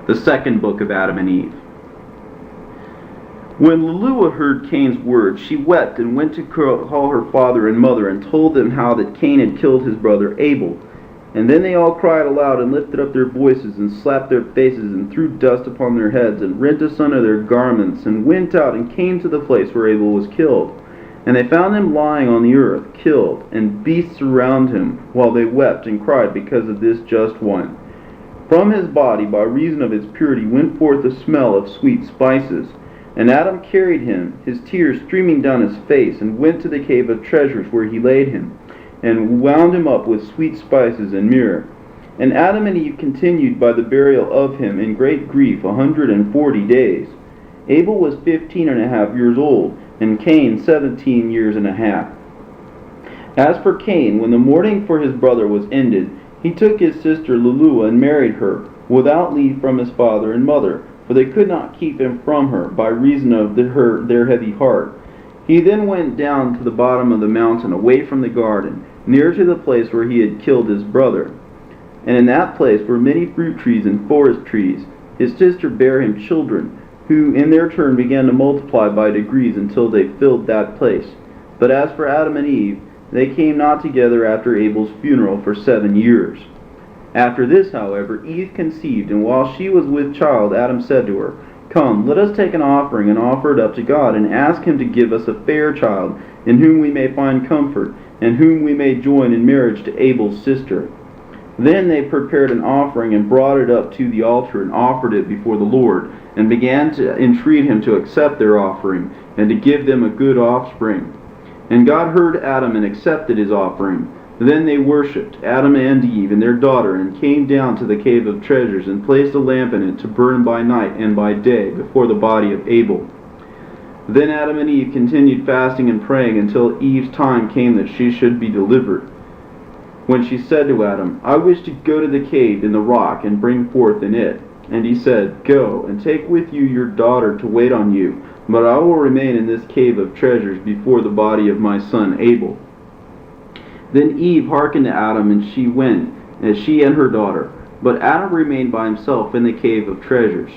The second book of Adam and Eve. When Luluah heard Cain's words, she wept and went to call her father and mother and told them how that Cain had killed his brother Abel. And then they all cried aloud and lifted up their voices and slapped their faces and threw dust upon their heads and rent asunder their garments and went out and came to the place where Abel was killed. And they found him lying on the earth, killed, and beasts around him, while they wept and cried because of this just one. From his body, by reason of its purity, went forth the smell of sweet spices. And Adam carried him, his tears streaming down his face, and went to the cave of treasures where he laid him, and wound him up with sweet spices and myrrh. And Adam and Eve continued by the burial of him in great grief 140 days. Abel was 15.5 years old, and Cain 17 years and a half. As for Cain, when the mourning for his brother was ended, he took his sister Luluah and married her, without leave from his father and mother, for they could not keep him from her, by reason of their heavy heart. He then went down to the bottom of the mountain, away from the garden, near to the place where he had killed his brother. And in that place were many fruit trees and forest trees. His sister bare him children, who in their turn began to multiply by degrees until they filled that place. But as for Adam and Eve, they came not together after Abel's funeral for 7 years. After this, however, Eve conceived, and while she was with child, Adam said to her, Come, let us take an offering and offer it up to God, and ask him to give us a fair child, in whom we may find comfort, and whom we may join in marriage to Abel's sister. Then they prepared an offering and brought it up to the altar and offered it before the Lord, and began to entreat him to accept their offering, and to give them a good offspring. And God heard Adam and accepted his offering. Then they worshipped, Adam and Eve and their daughter, and came down to the cave of treasures, and placed a lamp in it to burn by night and by day before the body of Abel. Then Adam and Eve continued fasting and praying until Eve's time came that she should be delivered. When she said to Adam, I wish to go to the cave in the rock and bring forth in it. And he said, Go, and take with you your daughter to wait on you, but I will remain in this cave of treasures before the body of my son Abel. Then Eve hearkened to Adam, and she went, as she and her daughter. But Adam remained by himself in the cave of treasures.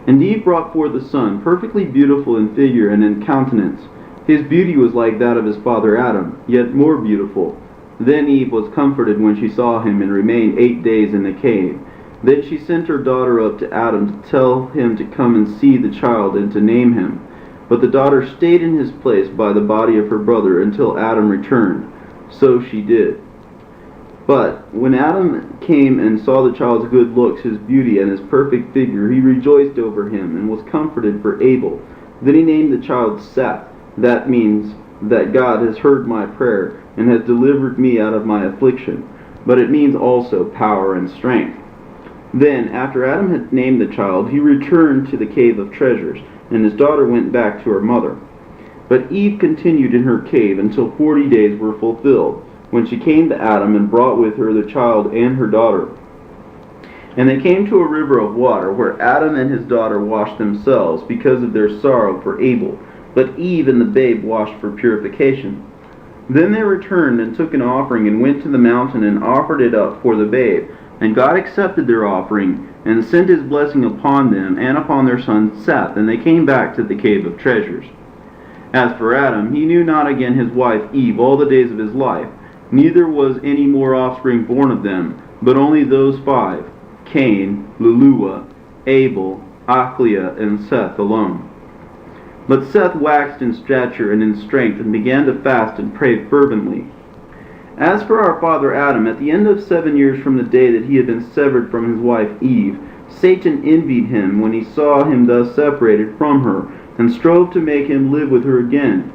And Eve brought forth a son, perfectly beautiful in figure and in countenance. His beauty was like that of his father Adam, yet more beautiful. Then Eve was comforted when she saw him, and remained 8 days in the cave. Then she sent her daughter up to Adam to tell him to come and see the child and to name him. But the daughter stayed in his place by the body of her brother until Adam returned. So she did. But when Adam came and saw the child's good looks, his beauty, and his perfect figure, he rejoiced over him, and was comforted for Abel. Then he named the child Seth. That means that God has heard my prayer, and has delivered me out of my affliction. But it means also power and strength. Then, after Adam had named the child, he returned to the cave of treasures, and his daughter went back to her mother. But Eve continued in her cave until 40 days were fulfilled, when she came to Adam and brought with her the child and her daughter. And they came to a river of water, where Adam and his daughter washed themselves because of their sorrow for Abel, but Eve and the babe washed for purification. Then they returned and took an offering and went to the mountain and offered it up for the babe. And God accepted their offering, and sent his blessing upon them and upon their son Seth, and they came back to the cave of treasures. As for Adam, he knew not again his wife Eve all the days of his life, neither was any more offspring born of them, but only those 5, Cain, Luluah, Abel, Achliah, and Seth alone. But Seth waxed in stature and in strength, and began to fast and pray fervently. As for our father Adam, at the end of 7 years from the day that he had been severed from his wife Eve, Satan envied him when he saw him thus separated from her, and strove to make him live with her again.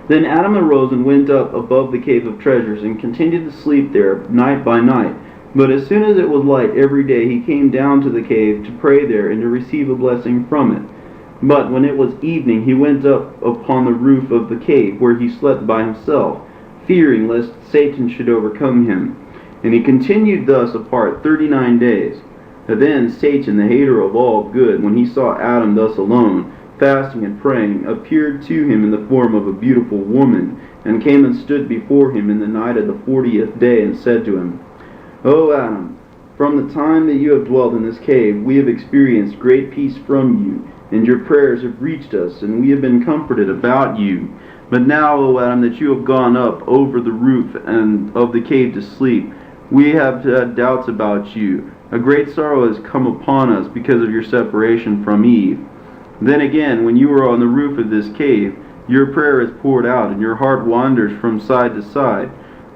Then Adam arose and went up above the cave of treasures, and continued to sleep there night by night. But as soon as it was light every day, he came down to the cave to pray there, and to receive a blessing from it. But when it was evening, he went up upon the roof of the cave, where he slept by himself, fearing lest Satan should overcome him. And he continued thus apart 39 days. Then Satan, the hater of all good, when he saw Adam thus alone, fasting and praying, appeared to him in the form of a beautiful woman, and came and stood before him in the night of the 40th day, and said to him, O Adam, From the time that you have dwelt in this cave, we have experienced great peace from you, and your prayers have reached us, and we have been comforted about you. But now, O Adam, that you have gone up over the roof and of the cave to sleep, we have had doubts about you. A great sorrow has come upon us because of your separation from Eve. Then again, when you were on the roof of this cave, your prayer is poured out, and your heart wanders from side to side.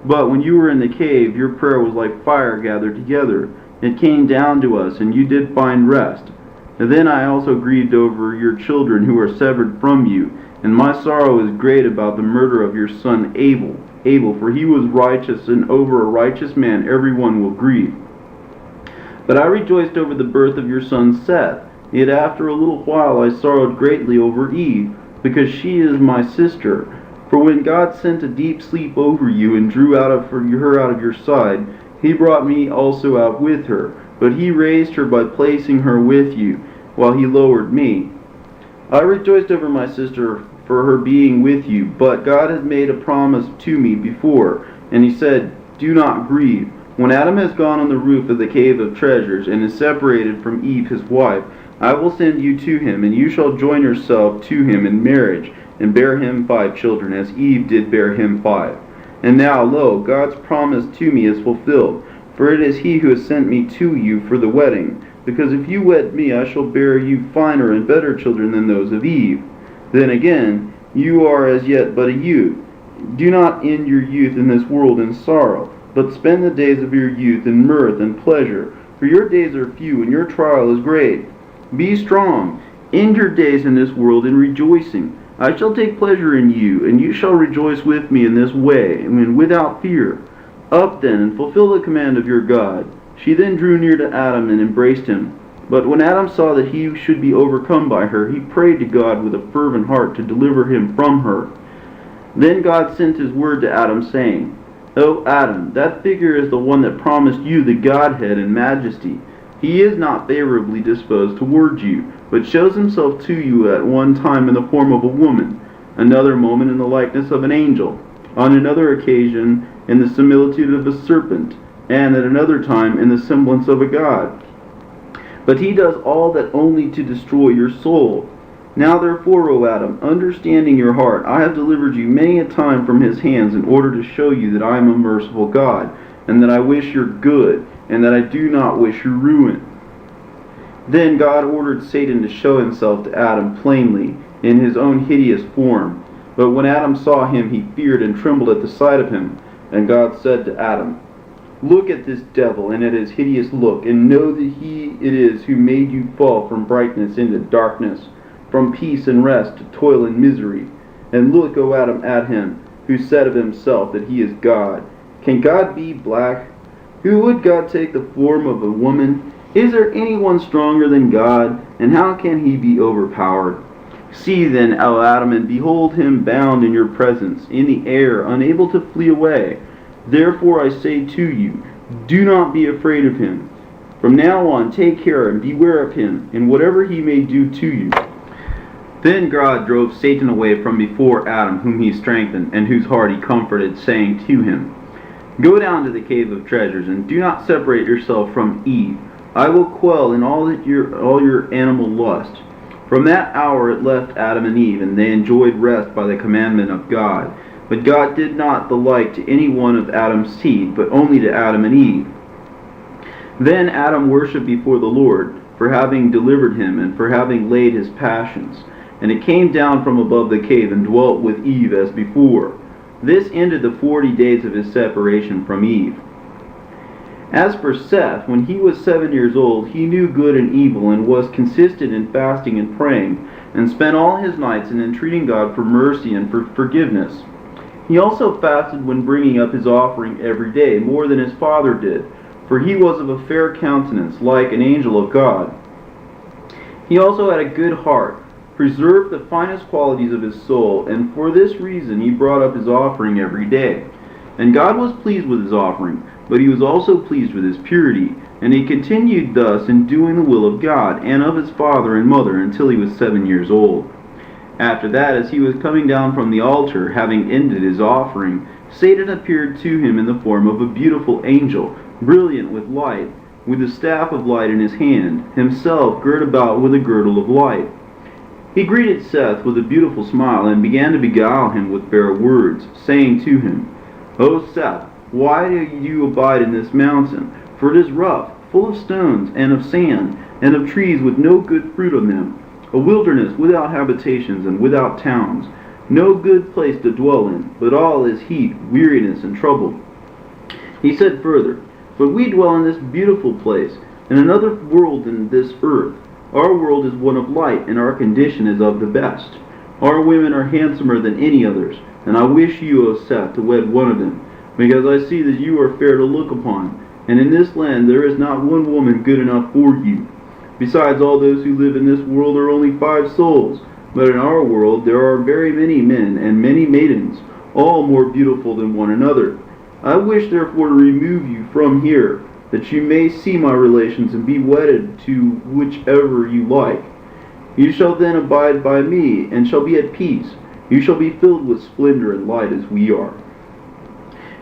But when you were in the cave, your prayer was like fire gathered together. It came down to us, and you did find rest. And then I also grieved over your children who are severed from you, and my sorrow is great about the murder of your son Abel. For he was righteous, and over a righteous man everyone will grieve. But I rejoiced over the birth of your son Seth. Yet after a little while I sorrowed greatly over Eve, because she is my sister. For when God sent a deep sleep over you and drew her out of your side, he brought me also out with her. But he raised her by placing her with you, while he lowered me. I rejoiced over my sister for her being with you, but God has made a promise to me before, and he said, do not grieve. When Adam has gone on the roof of the cave of treasures, and is separated from Eve his wife, I will send you to him, and you shall join yourself to him in marriage, and bear him 5 children, as Eve did bear him 5. And now, lo, God's promise to me is fulfilled, for it is he who has sent me to you for the wedding. Because if you wed me, I shall bear you finer and better children than those of Eve. Then again, you are as yet but a youth. Do not end your youth in this world in sorrow, but spend the days of your youth in mirth and pleasure. For your days are few, and your trial is great. Be strong, end your days in this world in rejoicing. I shall take pleasure in you, and you shall rejoice with me in this way, and without fear. Up then, and fulfill the command of your God. She then drew near to Adam and embraced him. But when Adam saw that he should be overcome by her, he prayed to God with a fervent heart to deliver him from her. Then God sent his word to Adam, saying, O Adam, that figure is the one that promised you the Godhead and majesty. He is not favorably disposed toward you, but shows himself to you at one time in the form of a woman, another moment in the likeness of an angel, on another occasion in the similitude of a serpent, and at another time in the semblance of a god. But he does all that only to destroy your soul. Now therefore, O Adam, understanding your heart, I have delivered you many a time from his hands in order to show you that I am a merciful God, and that I wish your good, and that I do not wish your ruin. Then God ordered Satan to show himself to Adam plainly, in his own hideous form. But when Adam saw him, he feared and trembled at the sight of him. And God said to Adam, Look at this devil and at his hideous look, and know that he it is who made you fall from brightness into darkness, from peace and rest to toil and misery. And look, O Adam, at him, who said of himself that he is God. Can God be black? Who would God take the form of a woman? Is there anyone stronger than God? And how can he be overpowered? See then, O Adam, and behold him bound in your presence, in the air, unable to flee away. Therefore I say to you, do not be afraid of him. From now on take care and beware of him, and whatever he may do to you. Then God drove Satan away from before Adam, whom he strengthened, and whose heart he comforted, saying to him, Go down to the cave of treasures, and do not separate yourself from Eve. I will quell in all your animal lust. From that hour it left Adam and Eve, and they enjoyed rest by the commandment of God. But God did not the like to any one of Adam's seed, but only to Adam and Eve. Then Adam worshipped before the Lord, for having delivered him, and for having laid his passions. And it came down from above the cave, and dwelt with Eve as before. This ended the 40 days of his separation from Eve. As for Seth, when he was 7 years old, he knew good and evil, and was consistent in fasting and praying, and spent all his nights in entreating God for mercy and for forgiveness. He also fasted when bringing up his offering every day, more than his father did, for he was of a fair countenance, like an angel of God. He also had a good heart, preserved the finest qualities of his soul, and for this reason he brought up his offering every day. And God was pleased with his offering, but he was also pleased with his purity, and he continued thus in doing the will of God, and of his father and mother, until he was 7 years old. After that, as he was coming down from the altar, having ended his offering, Satan appeared to him in the form of a beautiful angel, brilliant with light, with the staff of light in his hand, himself girt about with a girdle of light. He greeted Seth with a beautiful smile and began to beguile him with fair words, saying to him, O Seth, why do you abide in this mountain? For it is rough, full of stones and of sand, and of trees with no good fruit on them, a wilderness without habitations and without towns, no good place to dwell in, but all is heat, weariness, and trouble. He said further, But we dwell in this beautiful place, in another world than this earth. Our world is one of light, and our condition is of the best. Our women are handsomer than any others, and I wish you, O Seth, to wed one of them, because I see that you are fair to look upon, and in this land there is not one woman good enough for you. Besides, all those who live in this world are only 5 souls, but in our world there are very many men and many maidens, all more beautiful than one another. I wish therefore to remove you from here, that you may see my relations and be wedded to whichever you like. You shall then abide by me, and shall be at peace. You shall be filled with splendor and light as we are.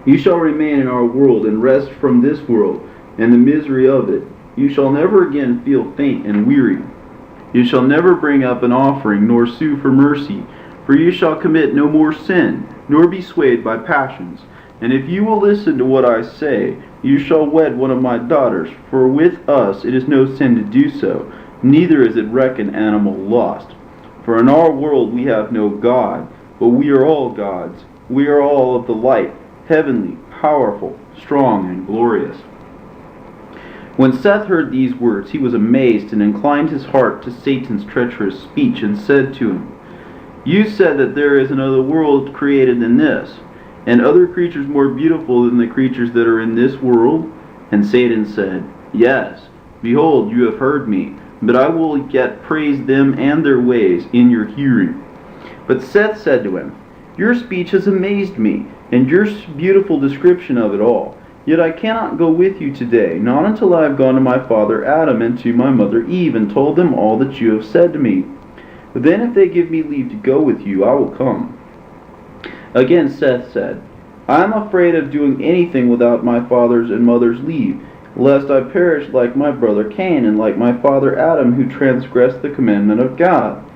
You shall remain in our world and rest from this world and the misery of it. You shall never again feel faint and weary. You shall never bring up an offering, nor sue for mercy, for you shall commit no more sin, nor be swayed by passions. And if you will listen to what I say, you shall wed one of my daughters, for with us it is no sin to do so, neither is it reckoned animal lust. For in our world we have no God, but we are all gods. We are all of the light, heavenly, powerful, strong, and glorious. When Seth heard these words, he was amazed and inclined his heart to Satan's treacherous speech, and said to him, You said that there is another world created than this, and other creatures more beautiful than the creatures that are in this world? And Satan said, Yes, behold, you have heard me, but I will yet praise them and their ways in your hearing. But Seth said to him, Your speech has amazed me, and your beautiful description of it all. Yet I cannot go with you today, not until I have gone to my father Adam and to my mother Eve, and told them all that you have said to me. But then if they give me leave to go with you, I will come. Again Seth said, I am afraid of doing anything without my father's and mother's leave, lest I perish like my brother Cain and like my father Adam, who transgressed the commandment of God.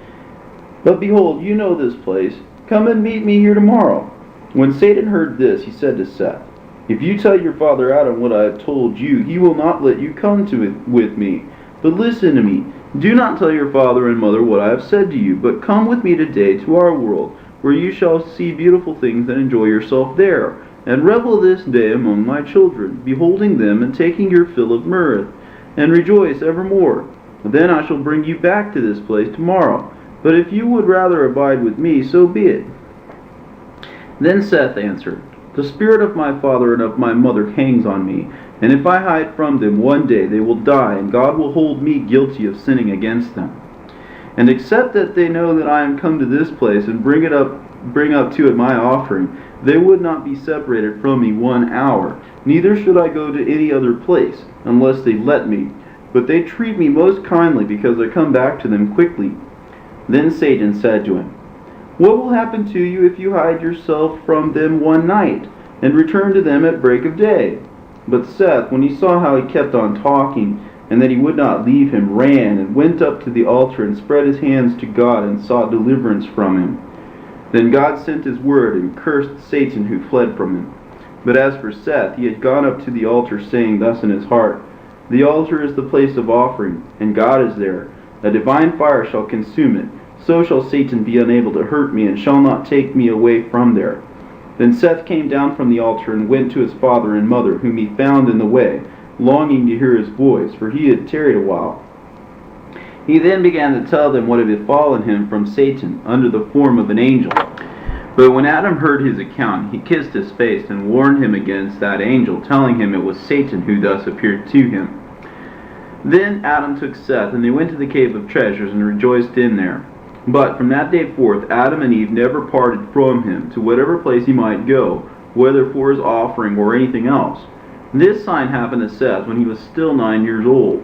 But behold, you know this place. Come and meet me here tomorrow. When Satan heard this, he said to Seth, If you tell your father Adam what I have told you, he will not let you come to it with me. But listen to me. Do not tell your father and mother what I have said to you, but come with me today to our world, where you shall see beautiful things and enjoy yourself there, and revel this day among my children, beholding them and taking your fill of mirth, and rejoice evermore. Then I shall bring you back to this place tomorrow. But if you would rather abide with me, so be it. Then Seth answered, The spirit of my father and of my mother hangs on me, and if I hide from them, one day they will die, and God will hold me guilty of sinning against them. And except that they know that I am come to this place and bring up to it my offering, they would not be separated from me 1 hour. Neither should I go to any other place, unless they let me. But they treat me most kindly, because I come back to them quickly. Then Satan said to him, What will happen to you if you hide yourself from them 1 night, and return to them at break of day? But Seth, when he saw how he kept on talking, and that he would not leave him, ran and went up to the altar and spread his hands to God and sought deliverance from him. Then God sent his word and cursed Satan, who fled from him. But as for Seth, he had gone up to the altar, saying thus in his heart, The altar is the place of offering, and God is there. A divine fire shall consume it. So shall Satan be unable to hurt me, and shall not take me away from there. Then Seth came down from the altar and went to his father and mother, whom he found in the way, longing to hear his voice, for he had tarried a while. He then began to tell them what had befallen him from Satan, under the form of an angel. But when Adam heard his account, he kissed his face and warned him against that angel, telling him it was Satan who thus appeared to him. Then Adam took Seth, and they went to the cave of treasures and rejoiced in there. But from that day forth Adam and Eve never parted from him, to whatever place he might go, whether for his offering or anything else. This sign happened to Seth when he was still 9 years old.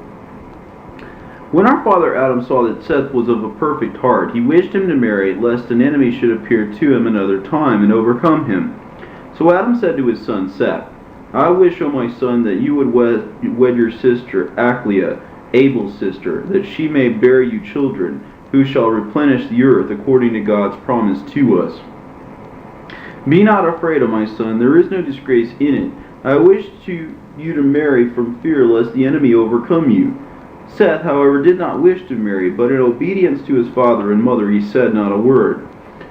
When our father Adam saw that Seth was of a perfect heart, he wished him to marry, lest an enemy should appear to him another time and overcome him. So Adam said to his son Seth, I wish, O my son, that you would wed your sister, Aclia, Abel's sister, that she may bear you children, who shall replenish the earth according to God's promise to us. Be not afraid, O my son, there is no disgrace in it. I wish you to marry from fear lest the enemy overcome you. Seth, however, did not wish to marry, but in obedience to his father and mother he said not a word.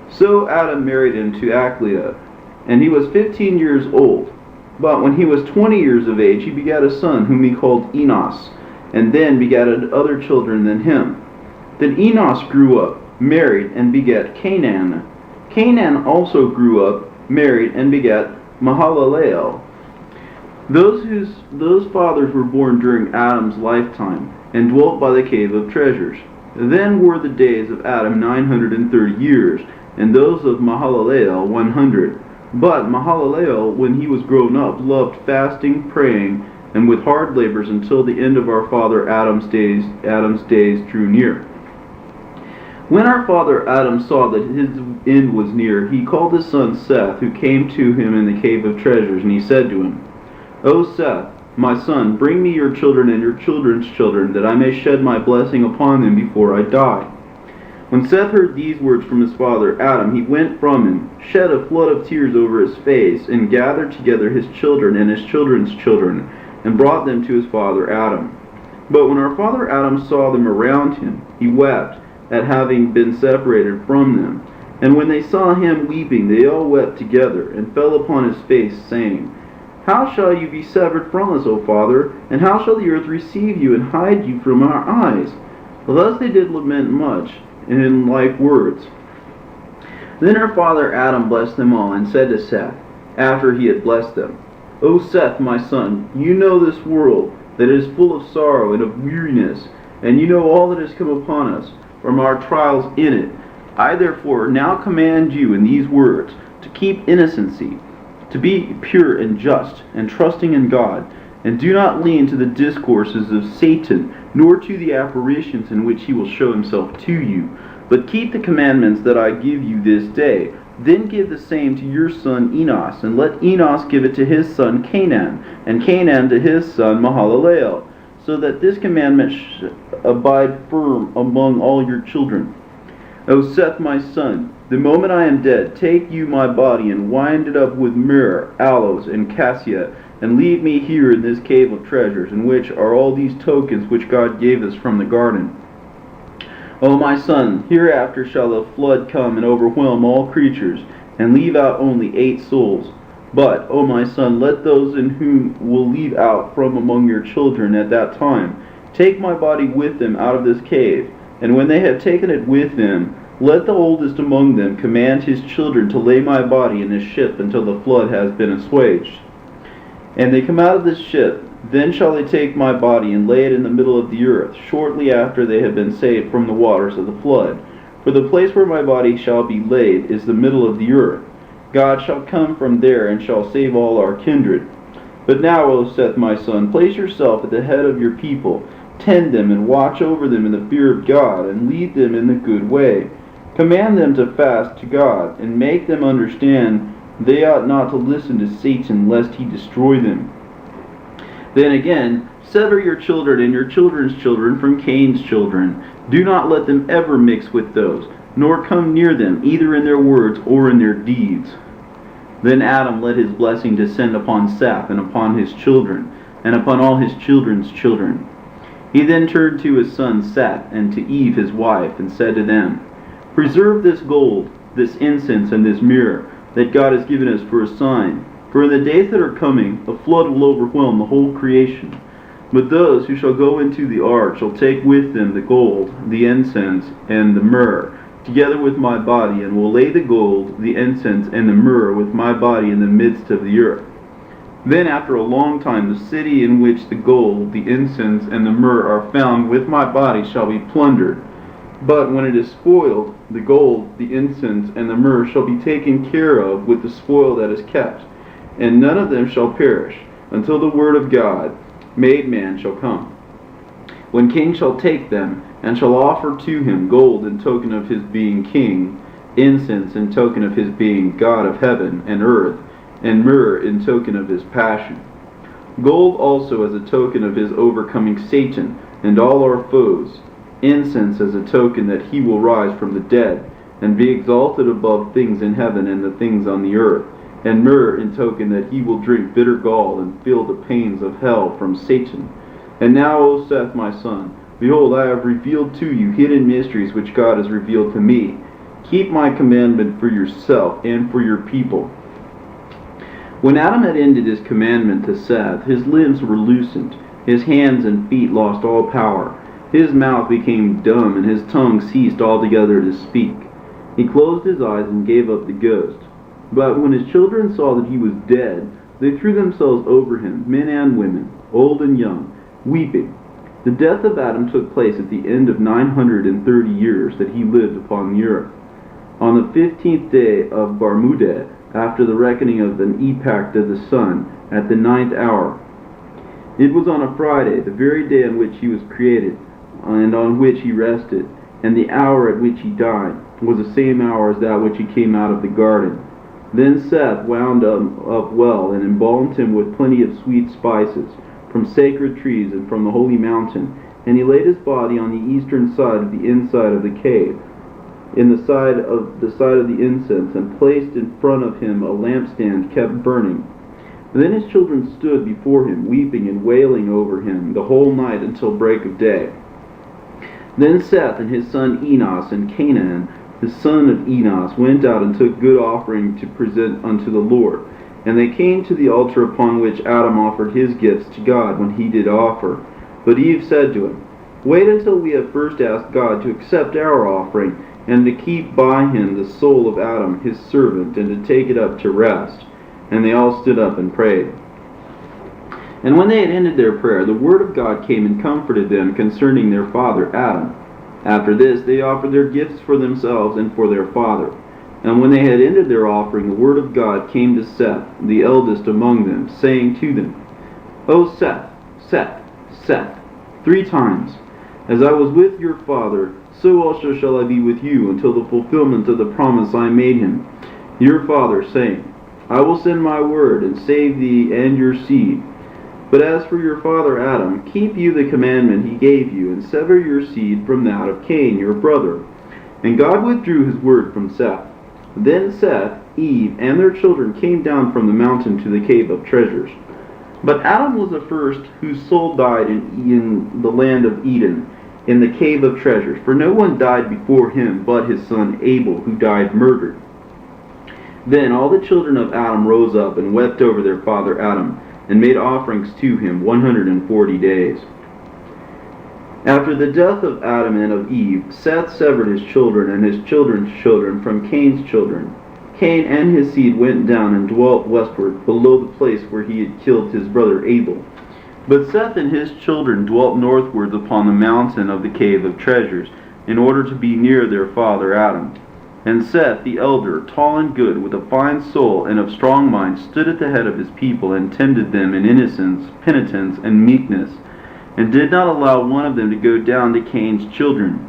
So Adam married unto Aclia, and he was 15 years old. But when he was 20 years of age, he begat a son, whom he called Enos, and then begat other children than him. Then Enos grew up, married, and begat Canaan. Canaan also grew up, married, and begat Mahalalel. Those fathers were born during Adam's lifetime, and dwelt by the cave of treasures. Then were the days of Adam 930 years, and those of Mahalalel 100. But Mahalalel, when he was grown up, loved fasting, praying, and with hard labors until the end of our father Adam's days drew near. When our father Adam saw that his end was near, he called his son Seth, who came to him in the cave of treasures, and he said to him, O Seth, my son, bring me your children and your children's children, that I may shed my blessing upon them before I die. When Seth heard these words from his father Adam, he went from him, shed a flood of tears over his face, and gathered together his children and his children's children, and brought them to his father Adam. But when our father Adam saw them around him, he wept at having been separated from them. And when they saw him weeping, they all wept together, and fell upon his face, saying, How shall you be severed from us, O Father? And how shall the earth receive you, and hide you from our eyes? Thus they did lament much, and in like words. Then our father Adam blessed them all, and said to Seth, after he had blessed them, O Seth, my son, you know this world, that it is full of sorrow and of weariness, and you know all that has come upon us from our trials in it. I therefore now command you in these words, to keep innocency, to be pure and just, and trusting in God, and do not lean to the discourses of Satan, nor to the apparitions in which he will show himself to you, but keep the commandments that I give you this day. Then give the same to your son Enos, and let Enos give it to his son Canaan, and Canaan to his son Mahalalel, so that this commandment abide firm among all your children. O Seth, my son, the moment I am dead, take you my body, and wind it up with myrrh, aloes, and cassia, and leave me here in this cave of treasures, in which are all these tokens which God gave us from the garden. O my son, hereafter shall a flood come and overwhelm all creatures, and leave out only 8 souls. But, O my son, let those in whom will leave out from among your children at that time take my body with them out of this cave, and when they have taken it with them, let the oldest among them command his children to lay my body in a ship until the flood has been assuaged. And they come out of this ship, then shall they take my body and lay it in the middle of the earth, shortly after they have been saved from the waters of the flood. For the place where my body shall be laid is the middle of the earth. God shall come from there and shall save all our kindred. But now, O Seth, my son, place yourself at the head of your people, tend them and watch over them in the fear of God, and lead them in the good way. Command them to fast to God, and make them understand they ought not to listen to Satan, lest he destroy them. Then again, sever your children and your children's children from Cain's children. Do not let them ever mix with those, nor come near them, either in their words or in their deeds. Then Adam let his blessing descend upon Seth and upon his children, and upon all his children's children. He then turned to his son Seth and to Eve his wife, and said to them, Preserve this gold, this incense, and this myrrh, that God has given us for a sign. For in the days that are coming, a flood will overwhelm the whole creation. But those who shall go into the ark shall take with them the gold, the incense, and the myrrh, together with my body, and will lay the gold, the incense, and the myrrh with my body in the midst of the earth. Then after a long time the city in which the gold, the incense, and the myrrh are found with my body shall be plundered. But when it is spoiled, the gold, the incense, and the myrrh shall be taken care of with the spoil that is kept, and none of them shall perish, until the word of God, made man, shall come. When king shall take them, and shall offer to him gold in token of his being king, incense in token of his being God of heaven and earth, and myrrh in token of his passion. gold also as a token of his overcoming Satan and all our foes, incense as a token that he will rise from the dead, and be exalted above things in heaven and the things on the earth, and myrrh in token that he will drink bitter gall and feel the pains of hell from Satan. And now, O Seth, my son, behold, I have revealed to you hidden mysteries which God has revealed to me. Keep my commandment for yourself and for your people. When Adam had ended his commandment to Seth, his limbs were loosened, his hands and feet lost all power, his mouth became dumb, and his tongue ceased altogether to speak. He closed his eyes and gave up the ghost. But when his children saw that he was dead, they threw themselves over him, men and women, old and young, weeping. The death of Adam took place at the end of 930 years that he lived upon the earth. On the 15th day of Barmudah, after the reckoning of an epoch of the sun, at the 9th hour. It was on a Friday, the very day on which he was created, and on which he rested, and the hour at which he died was the same hour as that which he came out of the garden. Then Seth wound up well, and embalmed him with plenty of sweet spices, from sacred trees and from the holy mountain, and he laid his body on the eastern side of the inside of the cave, in the side of the incense, and placed in front of him a lampstand kept burning. Then his children stood before him, weeping and wailing over him the whole night until break of day. Then Seth and his son Enos and Canaan, the son of Enos, went out and took good offering to present unto the Lord. And they came to the altar upon which Adam offered his gifts to God when he did offer. But Eve said to him, Wait until we have first asked God to accept our offering, and to keep by him the soul of Adam his servant, and to take it up to rest. And they all stood up and prayed. And when they had ended their prayer, the word of God came and comforted them concerning their father Adam. After this they offered their gifts for themselves and for their father. And when they had ended their offering, the word of God came to Seth, the eldest among them, saying to them, O Seth, Seth, Seth, 3 times. As I was with your father, so also shall I be with you until the fulfillment of the promise I made him, your father, saying, I will send my word and save thee and your seed. But as for your father Adam, keep you the commandment he gave you, and sever your seed from that of Cain your brother. And God withdrew his word from Seth. Then Seth, Eve, and their children came down from the mountain to the cave of treasures. But Adam was the first whose soul died in the land of Eden, in the cave of treasures. For no one died before him but his son Abel, who died murdered. Then all the children of Adam rose up and wept over their father Adam, and made offerings to him 140 days. After the death of Adam and of Eve, Seth severed his children and his children's children from Cain's children. Cain and his seed went down and dwelt westward, below the place where he had killed his brother Abel. But Seth and his children dwelt northward upon the mountain of the cave of treasures, in order to be near their father Adam. And Seth the elder, tall and good, with a fine soul and of strong mind, stood at the head of his people, and tended them in innocence, penitence, and meekness, and did not allow one of them to go down to Cain's children.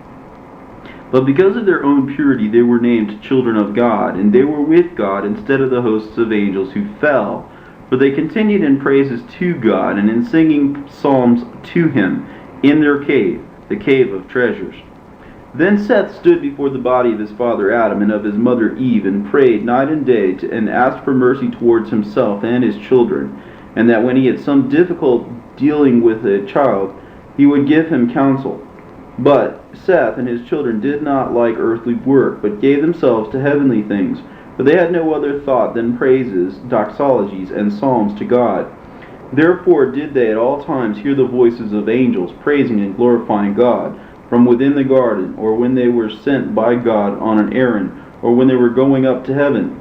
But because of their own purity they were named children of God, and they were with God instead of the hosts of angels who fell. For they continued in praises to God, and in singing psalms to him, in their cave, the cave of treasures. Then Seth stood before the body of his father Adam and of his mother Eve, and prayed night and day, and asked for mercy towards himself and his children, and that when he had some difficult dealing with a child, he would give him counsel. But Seth and his children did not like earthly work, but gave themselves to heavenly things, for they had no other thought than praises, doxologies, and psalms to God. Therefore did they at all times hear the voices of angels praising and glorifying God, from within the garden, or when they were sent by God on an errand, or when they were going up to heaven.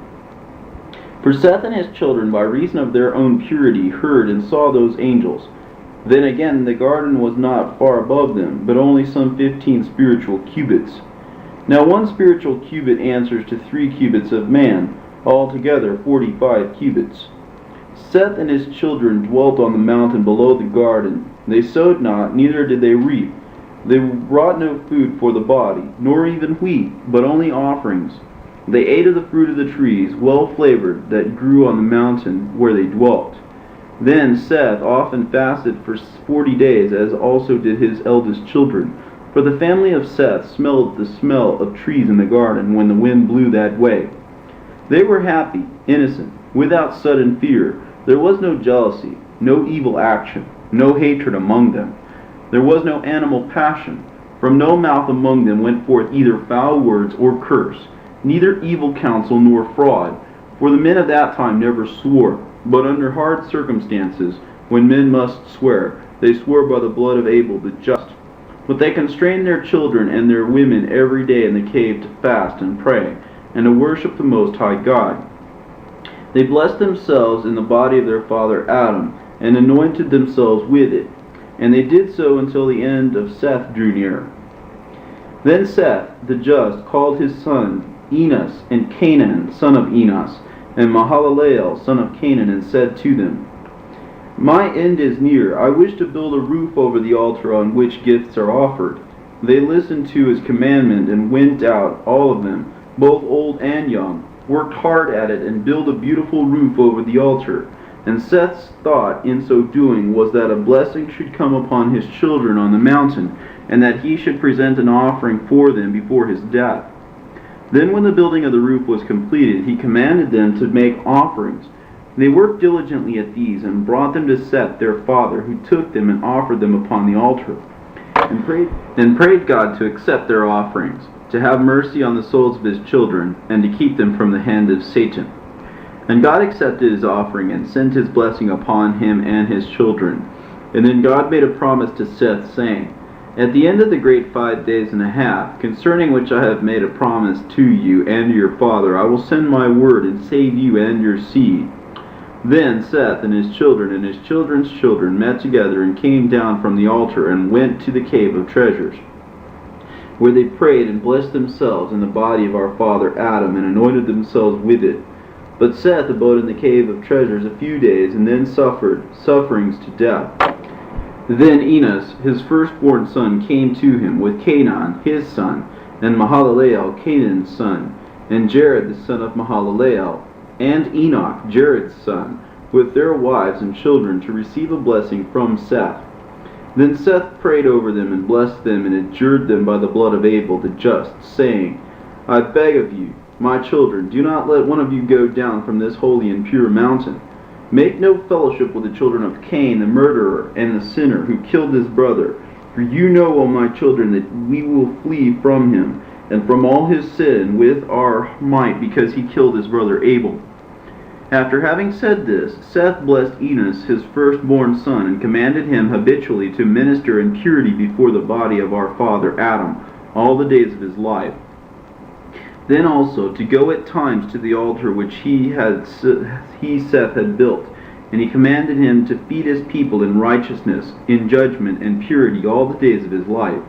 For Seth and his children, by reason of their own purity, heard and saw those angels. Then again the garden was not far above them, but only some 15 spiritual cubits. Now 1 spiritual cubit answers to 3 cubits of man, altogether 45 cubits. Seth and his children dwelt on the mountain below the garden. They sowed not, neither did they reap. They brought no food for the body, nor even wheat, but only offerings. They ate of the fruit of the trees, well flavored, that grew on the mountain where they dwelt. Then Seth often fasted for 40 days, as also did his eldest children. For the family of Seth smelled the smell of trees in the garden when the wind blew that way. They were happy, innocent, without sudden fear. There was no jealousy, no evil action, no hatred among them. There was no animal passion. From no mouth among them went forth either foul words or curse, neither evil counsel nor fraud. For the men of that time never swore, but under hard circumstances, when men must swear, they swore by the blood of Abel the just. But they constrained their children and their women every day in the cave to fast and pray, and to worship the Most High God. They blessed themselves in the body of their father Adam, and anointed themselves with it. And they did so until the end of Seth drew near. Then Seth, the just, called his sons Enos and Canaan, son of Enos, and Mahalalel, son of Canaan, and said to them, My end is near. I wish to build a roof over the altar on which gifts are offered. They listened to his commandment and went out, all of them, both old and young, worked hard at it, and built a beautiful roof over the altar. And Seth's thought in so doing was that a blessing should come upon his children on the mountain, and that he should present an offering for them before his death. Then when the building of the roof was completed, he commanded them to make offerings. They worked diligently at these, and brought them to Seth their father, who took them and offered them upon the altar, and prayed God to accept their offerings, to have mercy on the souls of his children, and to keep them from the hand of Satan. And God accepted his offering, and sent his blessing upon him and his children. And then God made a promise to Seth, saying, At the end of the great 5 days and a half, concerning which I have made a promise to you and to your father, I will send my word and save you and your seed. Then Seth and his children and his children's children met together and came down from the altar and went to the cave of treasures, where they prayed and blessed themselves in the body of our father Adam, and anointed themselves with it. But Seth abode in the cave of treasures a few days, and then suffered sufferings to death. Then Enos, his firstborn son, came to him, with Canaan his son, and Mahalalel Canaan's son, and Jared the son of Mahalalel, and Enoch Jared's son, with their wives and children, to receive a blessing from Seth. Then Seth prayed over them, and blessed them, and adjured them by the blood of Abel the just, saying, I beg of you, my children, do not let one of you go down from this holy and pure mountain. Make no fellowship with the children of Cain, the murderer, and the sinner, who killed his brother. For you know, O my children, that we will flee from him, and from all his sin with our might, because he killed his brother Abel. After having said this, Seth blessed Enos, his firstborn son, and commanded him habitually to minister in purity before the body of our father Adam all the days of his life. Then also to go at times to the altar which Seth had built, and he commanded him to feed his people in righteousness, in judgment, and purity all the days of his life.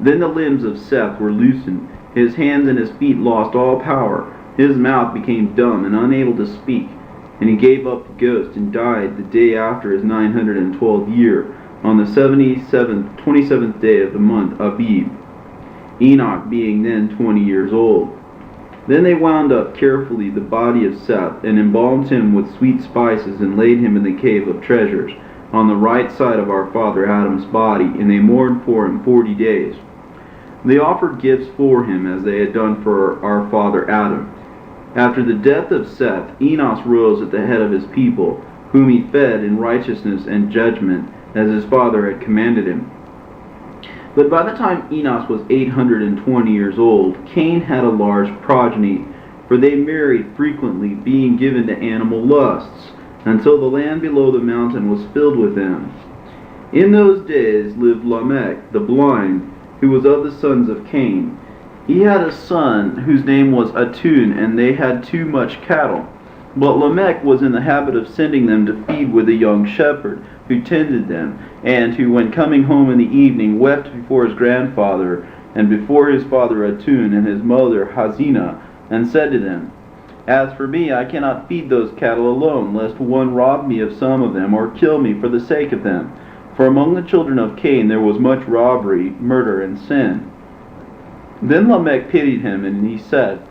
Then the limbs of Seth were loosened, his hands and his feet lost all power, his mouth became dumb and unable to speak, and he gave up the ghost and died the day after his 912th year, on the 27th day of the month Abib, Enoch being then 20 years old. Then they wound up carefully the body of Seth, and embalmed him with sweet spices, and laid him in the cave of treasures, on the right side of our father Adam's body, and they mourned for him 40 days. They offered gifts for him, as they had done for our father Adam. After the death of Seth, Enos rose at the head of his people, whom he fed in righteousness and judgment, as his father had commanded him. But by the time Enos was 820 years old, Cain had a large progeny, for they married frequently, being given to animal lusts, until the land below the mountain was filled with them. In those days lived Lamech the blind, who was of the sons of Cain. He had a son whose name was Atun, and they had too much cattle. But Lamech was in the habit of sending them to feed with a young shepherd, who tended them, and who, when coming home in the evening, wept before his grandfather, and before his father Atun and his mother Hazina, and said to them, As for me, I cannot feed those cattle alone, lest one rob me of some of them, or kill me for the sake of them. For among the children of Cain there was much robbery, murder, and sin. Then Lamech pitied him, and he said,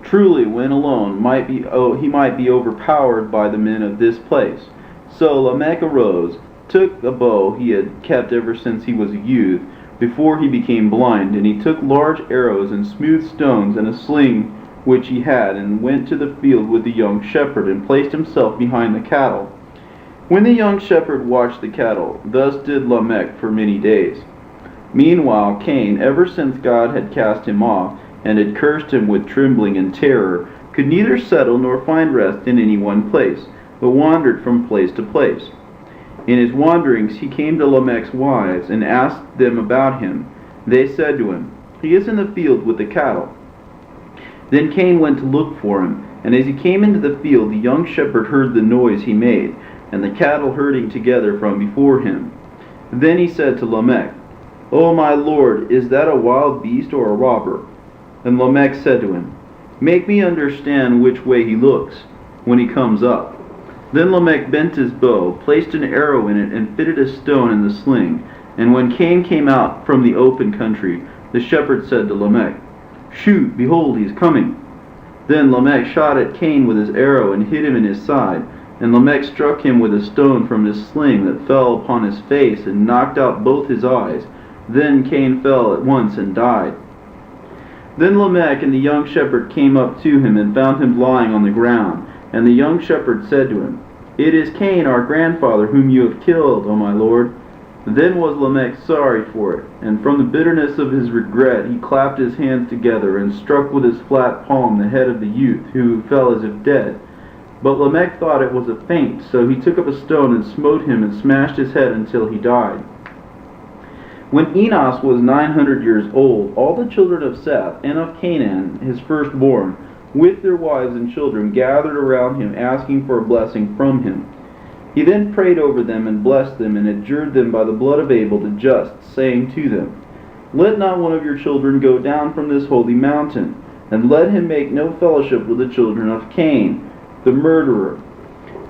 Truly, when alone, he might be overpowered by the men of this place. So Lamech arose, took a bow he had kept ever since he was a youth, before he became blind, and he took large arrows and smooth stones and a sling which he had, and went to the field with the young shepherd, and placed himself behind the cattle. When the young shepherd watched the cattle, thus did Lamech for many days. Meanwhile Cain, ever since God had cast him off, and had cursed him with trembling and terror, could neither settle nor find rest in any one place, but wandered from place to place. In his wanderings he came to Lamech's wives, and asked them about him. They said to him, "He is in the field with the cattle." Then Cain went to look for him, and as he came into the field, the young shepherd heard the noise he made, and the cattle herding together from before him. Then he said to Lamech, "O my lord, is that a wild beast or a robber?" And Lamech said to him, "Make me understand which way he looks when he comes up." Then Lamech bent his bow, placed an arrow in it, and fitted a stone in the sling. And when Cain came out from the open country, the shepherd said to Lamech, "Shoot, behold, he is coming." Then Lamech shot at Cain with his arrow, and hit him in his side. And Lamech struck him with a stone from his sling that fell upon his face, and knocked out both his eyes. Then Cain fell at once and died. Then Lamech and the young shepherd came up to him, and found him lying on the ground. And the young shepherd said to him, "It is Cain, our grandfather, whom you have killed, O my lord." Then was Lamech sorry for it, and from the bitterness of his regret he clapped his hands together, and struck with his flat palm the head of the youth, who fell as if dead. But Lamech thought it was a feint, so he took up a stone and smote him, and smashed his head until he died. When Enos was 900 years old, all the children of Seth and of Canaan, his firstborn, with their wives and children, gathered around him, asking for a blessing from him. He then prayed over them and blessed them, and adjured them by the blood of Abel the just, saying to them, "Let not one of your children go down from this holy mountain, and let him make no fellowship with the children of Cain, the murderer."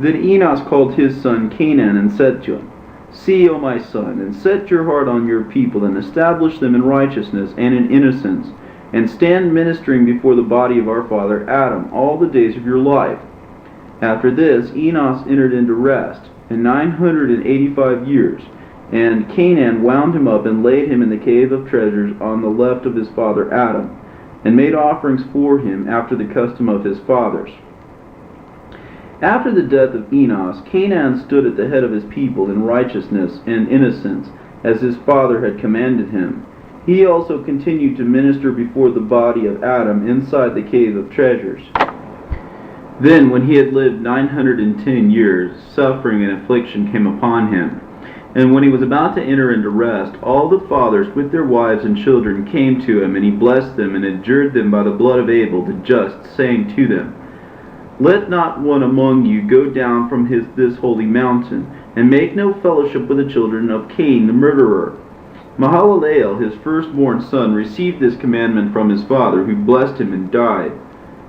Then Enos called his son Canaan, and said to him, "See, O my son, and set your heart on your people, and establish them in righteousness and in innocence, and stand ministering before the body of our father Adam all the days of your life." After this Enos entered into rest, 985 years, and Canaan wound him up and laid him in the cave of treasures on the left of his father Adam, and made offerings for him after the custom of his fathers. After the death of Enos, Canaan stood at the head of his people in righteousness and innocence, as his father had commanded him. He also continued to minister before the body of Adam inside the cave of treasures. Then, when he had lived 910 years, suffering and affliction came upon him. And when he was about to enter into rest, all the fathers with their wives and children came to him, and he blessed them and adjured them by the blood of Abel the just, saying to them, "Let not one among you go down from this holy mountain, and make no fellowship with the children of Cain the murderer." Mahalalel, his firstborn son, received this commandment from his father, who blessed him and died.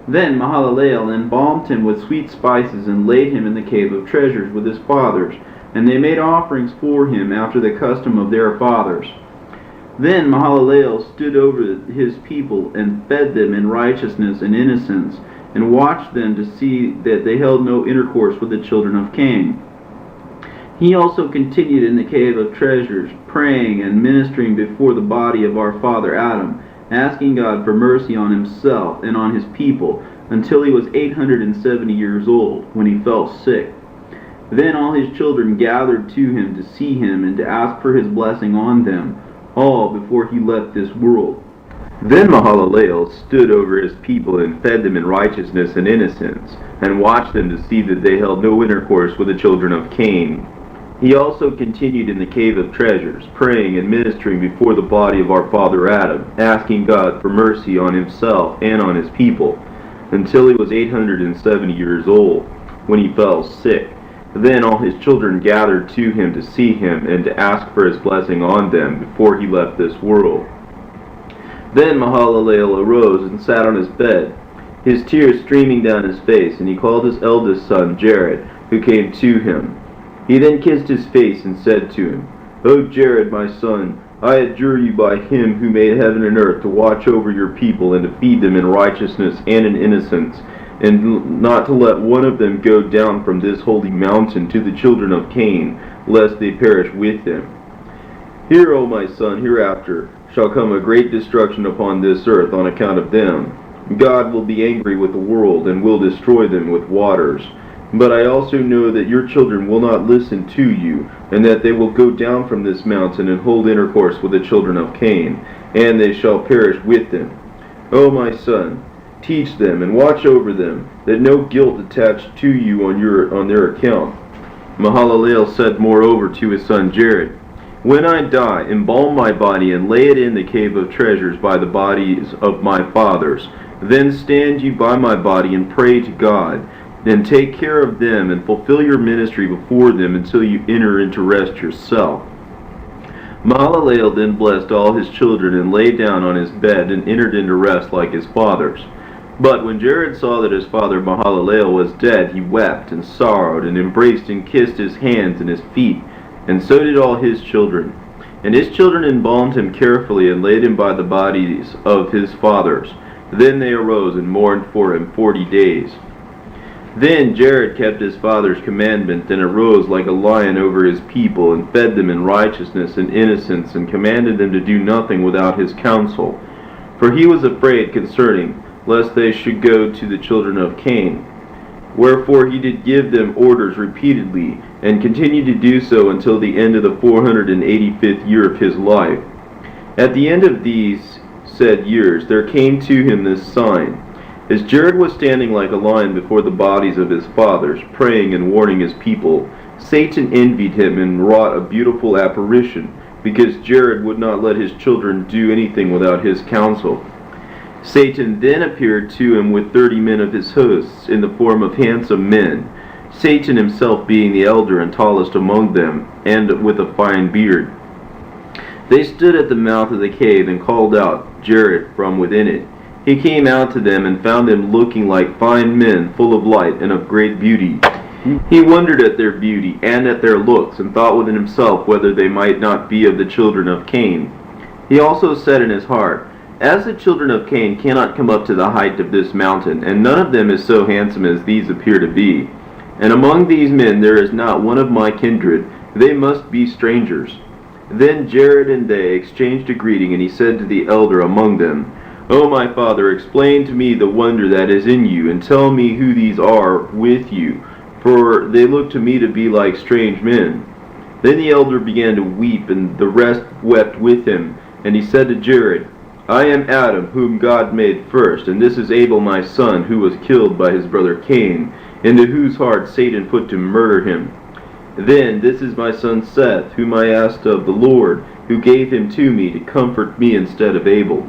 Then Mahalalel embalmed him with sweet spices, and laid him in the cave of treasures with his fathers, and they made offerings for him after the custom of their fathers. Then Mahalalel stood over his people, and fed them in righteousness and innocence, and watched them to see that they held no intercourse with the children of Cain. He also continued in the cave of treasures, praying and ministering before the body of our father Adam, asking God for mercy on himself and on his people, until he was 870 years old, when he fell sick. Then all his children gathered to him to see him and to ask for his blessing on them, all before he left this world. Then Mahalalel stood over his people, and fed them in righteousness and innocence, and watched them to see that they held no intercourse with the children of Cain. He also continued in the cave of treasures, praying and ministering before the body of our father Adam, asking God for mercy on himself and on his people, until he was 870 years old, when he fell sick. Then all his children gathered to him to see him, and to ask for his blessing on them before he left this world. Then Mahalalel arose and sat on his bed, his tears streaming down his face, and he called his eldest son Jared, who came to him. He then kissed his face and said to him, "O Jared, my son, I adjure you by him who made heaven and earth to watch over your people and to feed them in righteousness and in innocence, and not to let one of them go down from this holy mountain to the children of Cain, lest they perish with him. Hear, O my son, hereafter shall come a great destruction upon this earth on account of them. God will be angry with the world, and will destroy them with waters. But I also know that your children will not listen to you, and that they will go down from this mountain and hold intercourse with the children of Cain, and they shall perish with them. O my son, teach them and watch over them, that no guilt attach to you on their account. Mahalalel said moreover to his son Jared, When I die, embalm my body and lay it in the cave of treasures by the bodies of my fathers. Then stand you by my body and pray to God. Then take care of them and fulfill your ministry before them until you enter into rest yourself. Mahalalel then blessed all his children and lay down on his bed and entered into rest like his fathers. But when Jared saw that his father Mahalalel was dead, he wept and sorrowed and embraced and kissed his hands and his feet, and so did all his children. And his children embalmed him carefully and laid him by the bodies of his fathers. Then they arose and mourned for him 40 days. Then Jared kept his father's commandment, and arose like a lion over his people, and fed them in righteousness and innocence, and commanded them to do nothing without his counsel. For he was afraid concerning, lest they should go to the children of Cain. Wherefore he did give them orders repeatedly, and continued to do so until the end of the 485th year of his life. At the end of these said years there came to him this sign. As Jared was standing like a lion before the bodies of his fathers, praying and warning his people, Satan envied him and wrought a beautiful apparition, because Jared would not let his children do anything without his counsel. Satan then appeared to him with 30 men of his hosts, in the form of handsome men, Satan himself being the elder and tallest among them, and with a fine beard. They stood at the mouth of the cave and called out Jared from within it. He came out to them and found them looking like fine men, full of light and of great beauty. He wondered at their beauty and at their looks, and thought within himself whether they might not be of the children of Cain. He also said in his heart, As the children of Cain cannot come up to the height of this mountain, and none of them is so handsome as these appear to be, and among these men there is not one of my kindred, they must be strangers. Then Jared and they exchanged a greeting, and he said to the elder among them, O my father, explain to me the wonder that is in you, and tell me who these are with you, for they look to me to be like strange men. Then the elder began to weep, and the rest wept with him. And he said to Jared, I am Adam, whom God made first, and this is Abel my son, who was killed by his brother Cain, into whose heart Satan put to murder him. Then this is my son Seth, whom I asked of the Lord, who gave him to me to comfort me instead of Abel.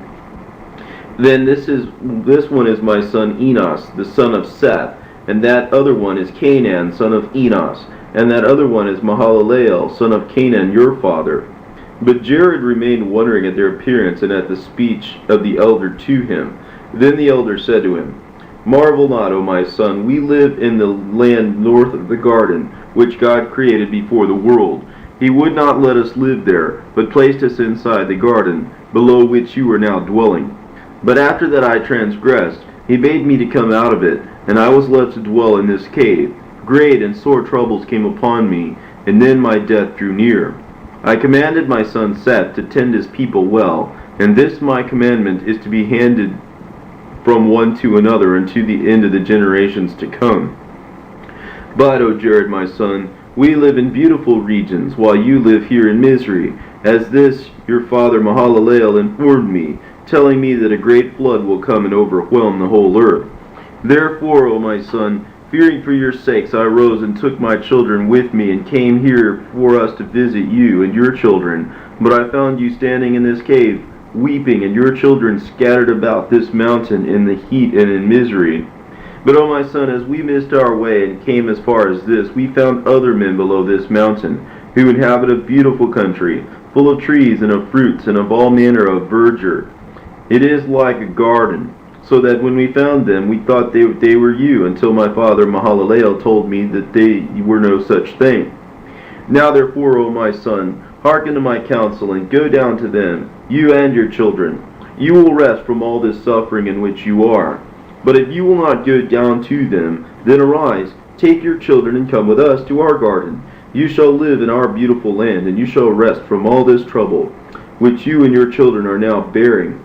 Then this one is my son Enos, the son of Seth, and that other one is Canaan, son of Enos, and that other one is Mahalalel, son of Canaan, your father. But Jared remained wondering at their appearance and at the speech of the elder to him. Then the elder said to him, Marvel not, O my son, we live in the land north of the garden, which God created before the world. He would not let us live there, but placed us inside the garden, below which you are now dwelling. But after that I transgressed, he bade me to come out of it, and I was left to dwell in this cave. Great and sore troubles came upon me, and then my death drew near. I commanded my son Seth to tend his people well, and this my commandment is to be handed from one to another unto the end of the generations to come. But, O Jared my son, we live in beautiful regions, while you live here in misery, as this your father Mahalalel informed me, telling me that a great flood will come and overwhelm the whole earth. Therefore, O my son, fearing for your sakes, I rose and took my children with me, and came here for us to visit you and your children. But I found you standing in this cave, weeping, and your children scattered about this mountain in the heat and in misery. But, O my son, as we missed our way and came as far as this, we found other men below this mountain, who inhabit a beautiful country, full of trees and of fruits and of all manner of verdure. It is like a garden, so that when we found them, we thought they were you, until my father Mahalalel told me that they were no such thing. Now therefore, O my son, Hearken to my counsel, and go down to them, you and your children. You will rest from all this suffering in which you are. But if you will not go down to them, then arise, take your children, and come with us to our garden. You shall live in our beautiful land, and you shall rest from all this trouble, which you and your children are now bearing.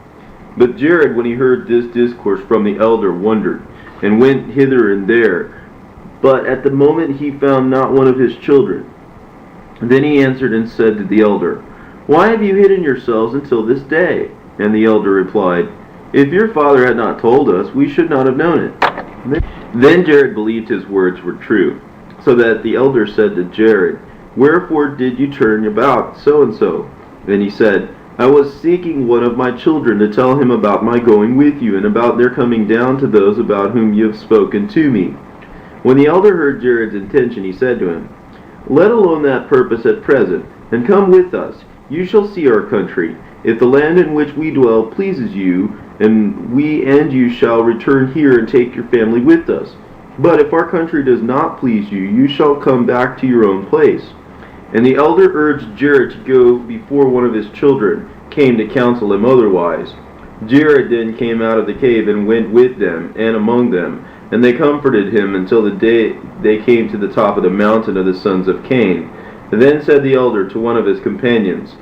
But Jared, when he heard this discourse from the elder, wondered, and went hither and there. But at the moment he found not one of his children. Then he answered and said to the elder, Why have you hidden yourselves until this day? And the elder replied, If your father had not told us, we should not have known it. Then Jared believed his words were true, so that the elder said to Jared, Wherefore did you turn about so-and-so? Then he said, I was seeking one of my children to tell him about my going with you, and about their coming down to those about whom you have spoken to me. When the elder heard Jared's intention, he said to him, Let alone that purpose at present, and come with us. You shall see our country. If the land in which we dwell pleases you, and we and you shall return here and take your family with us. But if our country does not please you, you shall come back to your own place. And the elder urged Jared to go before one of his children came to counsel him otherwise. Jared then came out of the cave and went with them and among them, and they comforted him until the day they came to the top of the mountain of the sons of Cain. Then said the elder to one of his companions,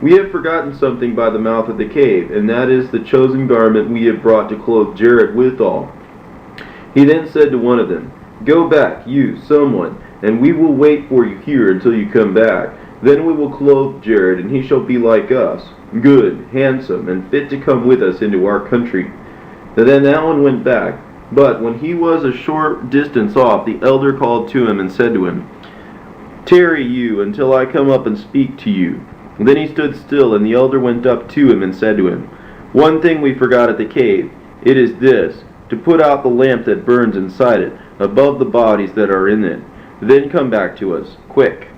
We have forgotten something by the mouth of the cave, and that is the chosen garment we have brought to clothe Jared withal. He then said to one of them, Go back, you, someone, and we will wait for you here until you come back. Then we will clothe Jared, and he shall be like us, good, handsome, and fit to come with us into our country. Then that one went back. But when he was a short distance off, the elder called to him and said to him, Tarry you until I come up and speak to you. Then he stood still, and the elder went up to him and said to him, One thing we forgot at the cave. It is this, to put out the lamp that burns inside it, above the bodies that are in it. Then come back to us, quick.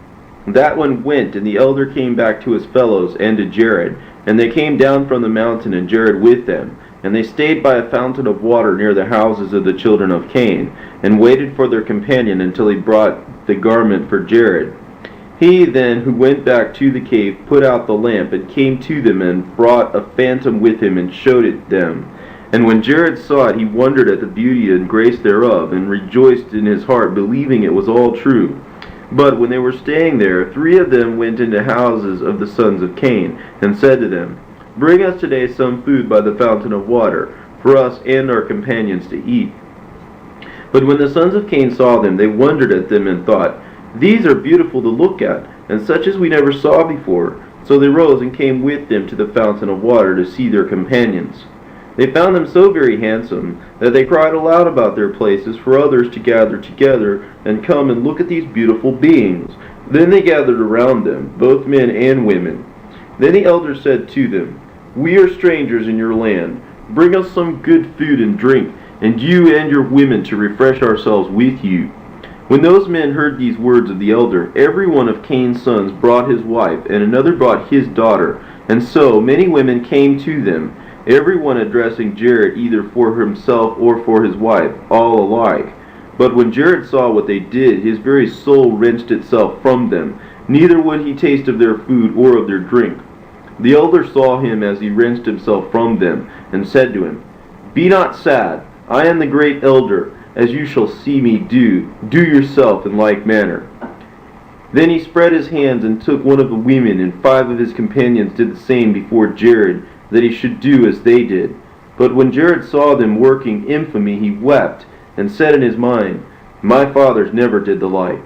That one went, and the elder came back to his fellows and to Jared. And they came down from the mountain, and Jared with them. And they stayed by a fountain of water near the houses of the children of Cain, and waited for their companion until he brought the garment for Jared. He then, who went back to the cave, put out the lamp, and came to them, and brought a phantom with him, and showed it them. And when Jared saw it, he wondered at the beauty and grace thereof, and rejoiced in his heart, believing it was all true. But when they were staying there, 3 of them went into houses of the sons of Cain, and said to them, Bring us today some food by the fountain of water, for us and our companions to eat. But when the sons of Cain saw them, they wondered at them, and thought, These are beautiful to look at, and such as we never saw before. So they rose and came with them to the fountain of water to see their companions. They found them so very handsome that they cried aloud about their places for others to gather together and come and look at these beautiful beings. Then they gathered around them, both men and women. Then the elder said to them, We are strangers in your land. Bring us some good food and drink, and you and your women to refresh ourselves with you. When those men heard these words of the elder, every one of Cain's sons brought his wife, and another brought his daughter. And so many women came to them, every one addressing Jared either for himself or for his wife, all alike. But when Jared saw what they did, his very soul wrenched itself from them. Neither would he taste of their food or of their drink. The elder saw him as he wrenched himself from them, and said to him, Be not sad, I am the great elder, as you shall see me do yourself in like manner. Then he spread his hands and took one of the women, and 5 of his companions did the same before Jared, that he should do as they did. But when Jared saw them working infamy, he wept, and said in his mind, My fathers never did the like.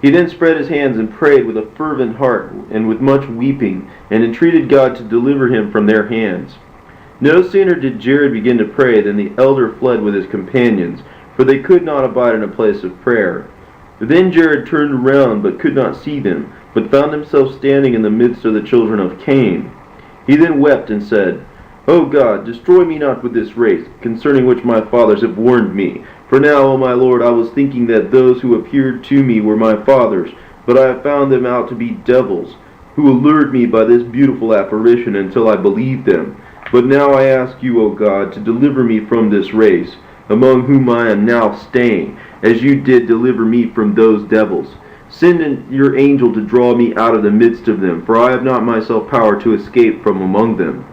He then spread his hands and prayed with a fervent heart and with much weeping, and entreated God to deliver him from their hands. No sooner did Jared begin to pray than the elder fled with his companions, for they could not abide in a place of prayer. Then Jared turned around, but could not see them, but found himself standing in the midst of the children of Cain. He then wept and said, O God, destroy me not with this race, concerning which my fathers have warned me. For now, O my Lord, I was thinking that those who appeared to me were my fathers, but I have found them out to be devils, who allured me by this beautiful apparition until I believed them. But now I ask you, O God, to deliver me from this race, among whom I am now staying, as you did deliver me from those devils. Send your angel to draw me out of the midst of them, for I have not myself power to escape from among them."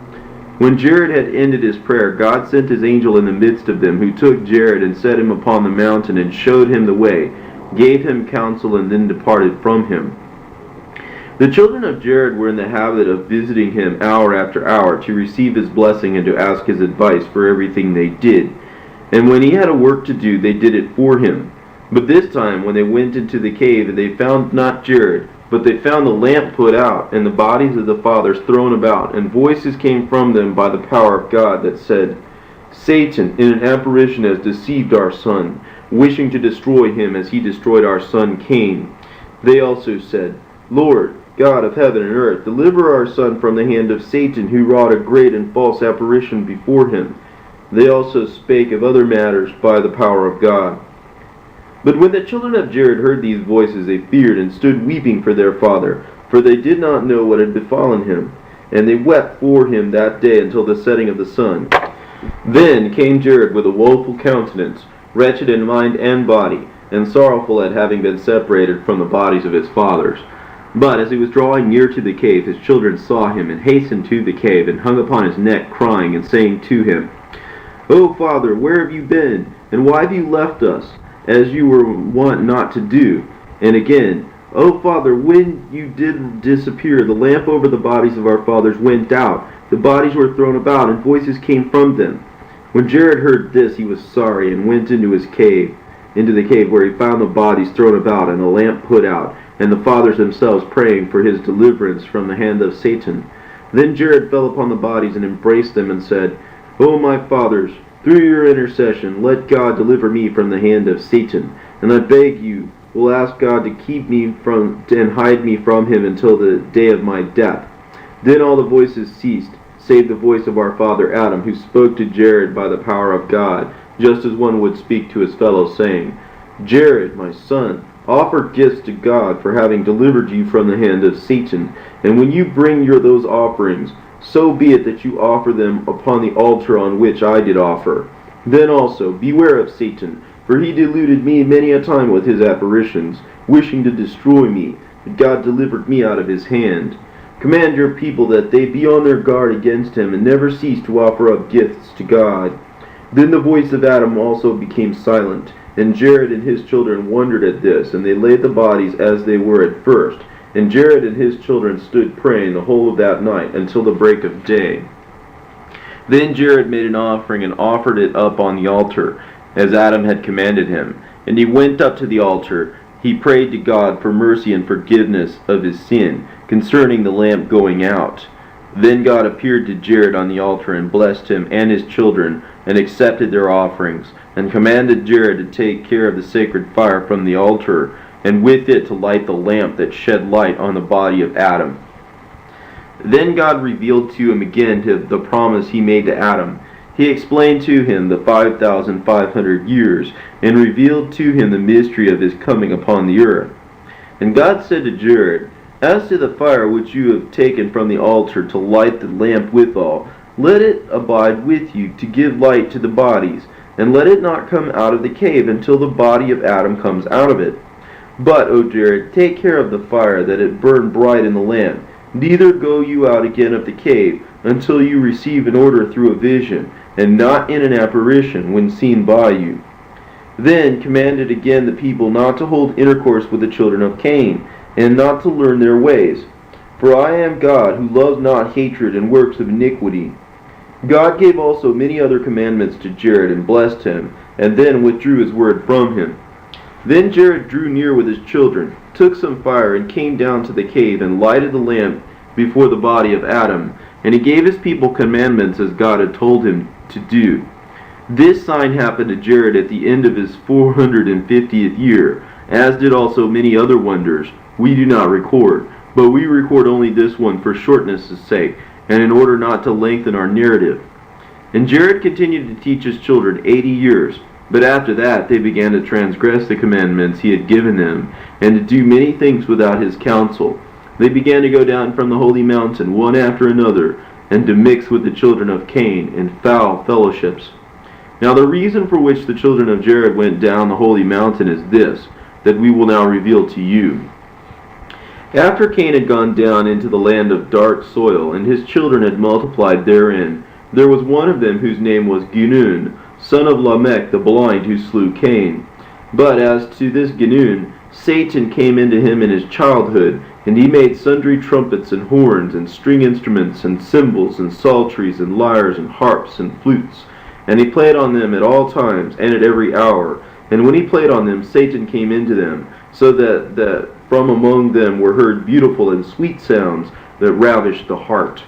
When Jared had ended his prayer, God sent his angel in the midst of them, who took Jared and set him upon the mountain and showed him the way, gave him counsel, and then departed from him. The children of Jared were in the habit of visiting him hour after hour to receive his blessing and to ask his advice for everything they did. And when he had a work to do, they did it for him. But this time, when they went into the cave, they found not Jared, but they found the lamp put out, and the bodies of the fathers thrown about, and voices came from them by the power of God that said, "Satan in an apparition has deceived our son, wishing to destroy him as he destroyed our son Cain." They also said, "Lord, God of heaven and earth, deliver our son from the hand of Satan, who wrought a great and false apparition before him." They also spake of other matters by the power of God. But when the children of Jared heard these voices, they feared and stood weeping for their father, for they did not know what had befallen him. And they wept for him that day until the setting of the sun. Then came Jared with a woeful countenance, wretched in mind and body, and sorrowful at having been separated from the bodies of his fathers. But as he was drawing near to the cave, his children saw him, and hastened to the cave, and hung upon his neck, crying, and saying to him, "O Father, where have you been? And why have you left us, as you were wont not to do?" And again, "O Father, when you did disappear, the lamp over the bodies of our fathers went out. The bodies were thrown about, and voices came from them." When Jared heard this, he was sorry, and went into the cave, where he found the bodies thrown about, and the lamp put out, and the fathers themselves praying for his deliverance from the hand of Satan. Then Jared fell upon the bodies and embraced them, and said, "O my fathers, through your intercession, let God deliver me from the hand of Satan. And I beg you, will ask God to keep me from and hide me from him until the day of my death." Then all the voices ceased, save the voice of our father Adam, who spoke to Jared by the power of God, just as one would speak to his fellow, saying, "Jared, my son, offer gifts to God for having delivered you from the hand of Satan. And when you bring those offerings, so be it that you offer them upon the altar on which I did offer. Then also beware of Satan, for he deluded me many a time with his apparitions, wishing to destroy me, but God delivered me out of his hand. Command your people that they be on their guard against him, and never cease to offer up gifts to God." Then the voice of Adam also became silent, and Jared and his children wondered at this, and they laid the bodies as they were at first. And Jared and his children stood praying the whole of that night until the break of day. Then Jared made an offering and offered it up on the altar, as Adam had commanded him. And he went up to the altar. He prayed to God for mercy and forgiveness of his sin, concerning the lamp going out. Then God appeared to Jared on the altar and blessed him and his children, and accepted their offerings, and commanded Jared to take care of the sacred fire from the altar, and with it to light the lamp that shed light on the body of Adam. Then God revealed to him again the promise he made to Adam. He explained to him the 5,500 years, and revealed to him the mystery of his coming upon the earth. And God said to Jared, "As to the fire which you have taken from the altar to light the lamp withal, let it abide with you to give light to the bodies, and let it not come out of the cave until the body of Adam comes out of it. But, O Jared, take care of the fire, that it burn bright in the lamp. Neither go you out again of the cave, until you receive an order through a vision, and not in an apparition when seen by you." Then commanded again the people not to hold intercourse with the children of Cain, and not to learn their ways. For I am God, who loves not hatred and works of iniquity. God gave also many other commandments to Jared, and blessed him, and then withdrew his word from him. Then Jared drew near with his children, took some fire, and came down to the cave, and lighted the lamp before the body of Adam. And he gave his people commandments as God had told him to do. This sign happened to Jared at the end of his 450th year, as did also many other wonders we do not record, but we record only this one for shortness' sake, and in order not to lengthen our narrative. And Jared continued to teach his children 80 years. But after that they began to transgress the commandments he had given them, and to do many things without his counsel. They began to go down from the holy mountain one after another, and to mix with the children of Cain in foul fellowships. Now the reason for which the children of Jared went down the holy mountain is this, that we will now reveal to you. After Cain had gone down into the land of dark soil, and his children had multiplied therein, there was one of them whose name was Ginun, son of Lamech the blind, who slew Cain. But as to this Ginun, Satan came into him in his childhood, and he made sundry trumpets and horns, and string instruments, and cymbals, and psalteries, and lyres, and harps, and flutes. And he played on them at all times, and at every hour. And when he played on them, Satan came into them, so that from among them were heard beautiful and sweet sounds that ravished the heart.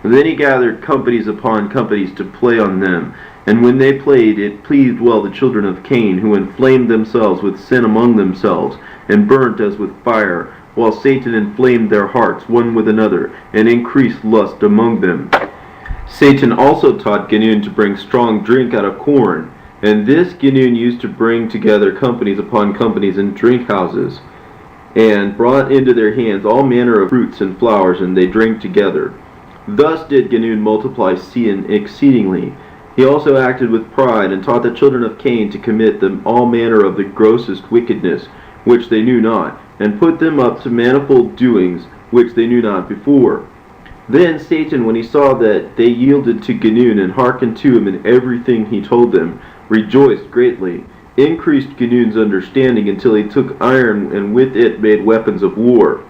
And then he gathered companies upon companies to play on them. And when they played, it pleased well the children of Cain, who inflamed themselves with sin among themselves, and burnt as with fire, while Satan inflamed their hearts one with another, and increased lust among them. Satan also taught Ginun to bring strong drink out of corn, and this Ginun used to bring together companies upon companies in drink houses, and brought into their hands all manner of fruits and flowers, and they drank together. Thus did Ginun multiply exceedingly. He also acted with pride, and taught the children of Cain to commit them all manner of the grossest wickedness, which they knew not, and put them up to manifold doings, which they knew not before. Then Satan, when he saw that they yielded to Ginun, and hearkened to him in everything he told them, rejoiced greatly, increased Ginun's understanding, until he took iron, and with it made weapons of war.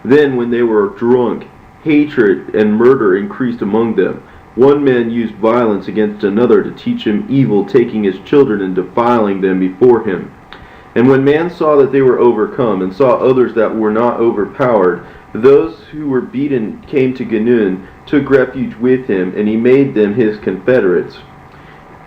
Then, when they were drunk, hatred and murder increased among them. One man used violence against another to teach him evil, taking his children and defiling them before him. And when man saw that they were overcome, and saw others that were not overpowered, those who were beaten came to Ginun, took refuge with him, and he made them his confederates.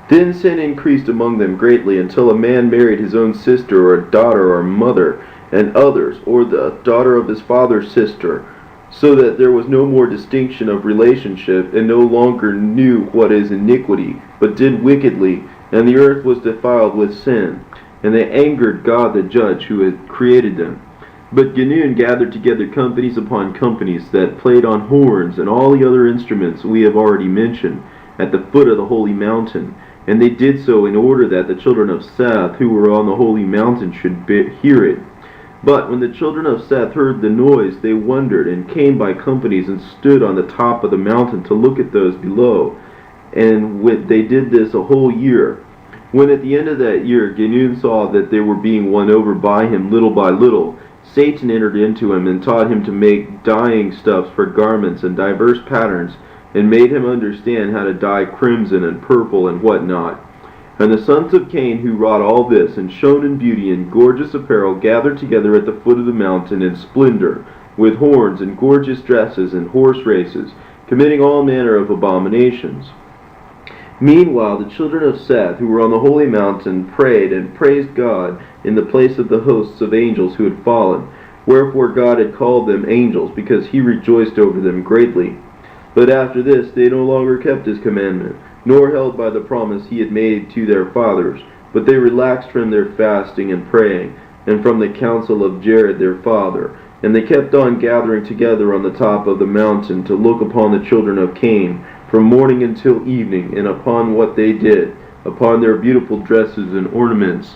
Then sin increased among them greatly, until a man married his own sister, or a daughter, or mother, and others, or the daughter of his father's sister, so that there was no more distinction of relationship, and no longer knew what is iniquity, but did wickedly, and the earth was defiled with sin. And they angered God the judge, who had created them. But Ginun gathered together companies upon companies, that played on horns and all the other instruments we have already mentioned, at the foot of the holy mountain. And they did so in order that the children of Seth, who were on the holy mountain, should hear it. But when the children of Seth heard the noise, they wondered, and came by companies, and stood on the top of the mountain to look at those below. And they did this a whole year. When at the end of that year Ginun saw that they were being won over by him little by little, Satan entered into him, and taught him to make dyeing stuffs for garments and diverse patterns, and made him understand how to dye crimson and purple and what not. And the sons of Cain, who wrought all this, and shone in beauty and gorgeous apparel, gathered together at the foot of the mountain in splendor, with horns and gorgeous dresses and horse races, committing all manner of abominations. Meanwhile the children of Seth, who were on the holy mountain, prayed and praised God in the place of the hosts of angels who had fallen. Wherefore God had called them angels, because he rejoiced over them greatly. But after this they no longer kept his commandment, nor held by the promise he had made to their fathers, but they relaxed from their fasting and praying, and from the counsel of Jared their father. And they kept on gathering together on the top of the mountain, to look upon the children of Cain, from morning until evening, and upon what they did, upon their beautiful dresses and ornaments.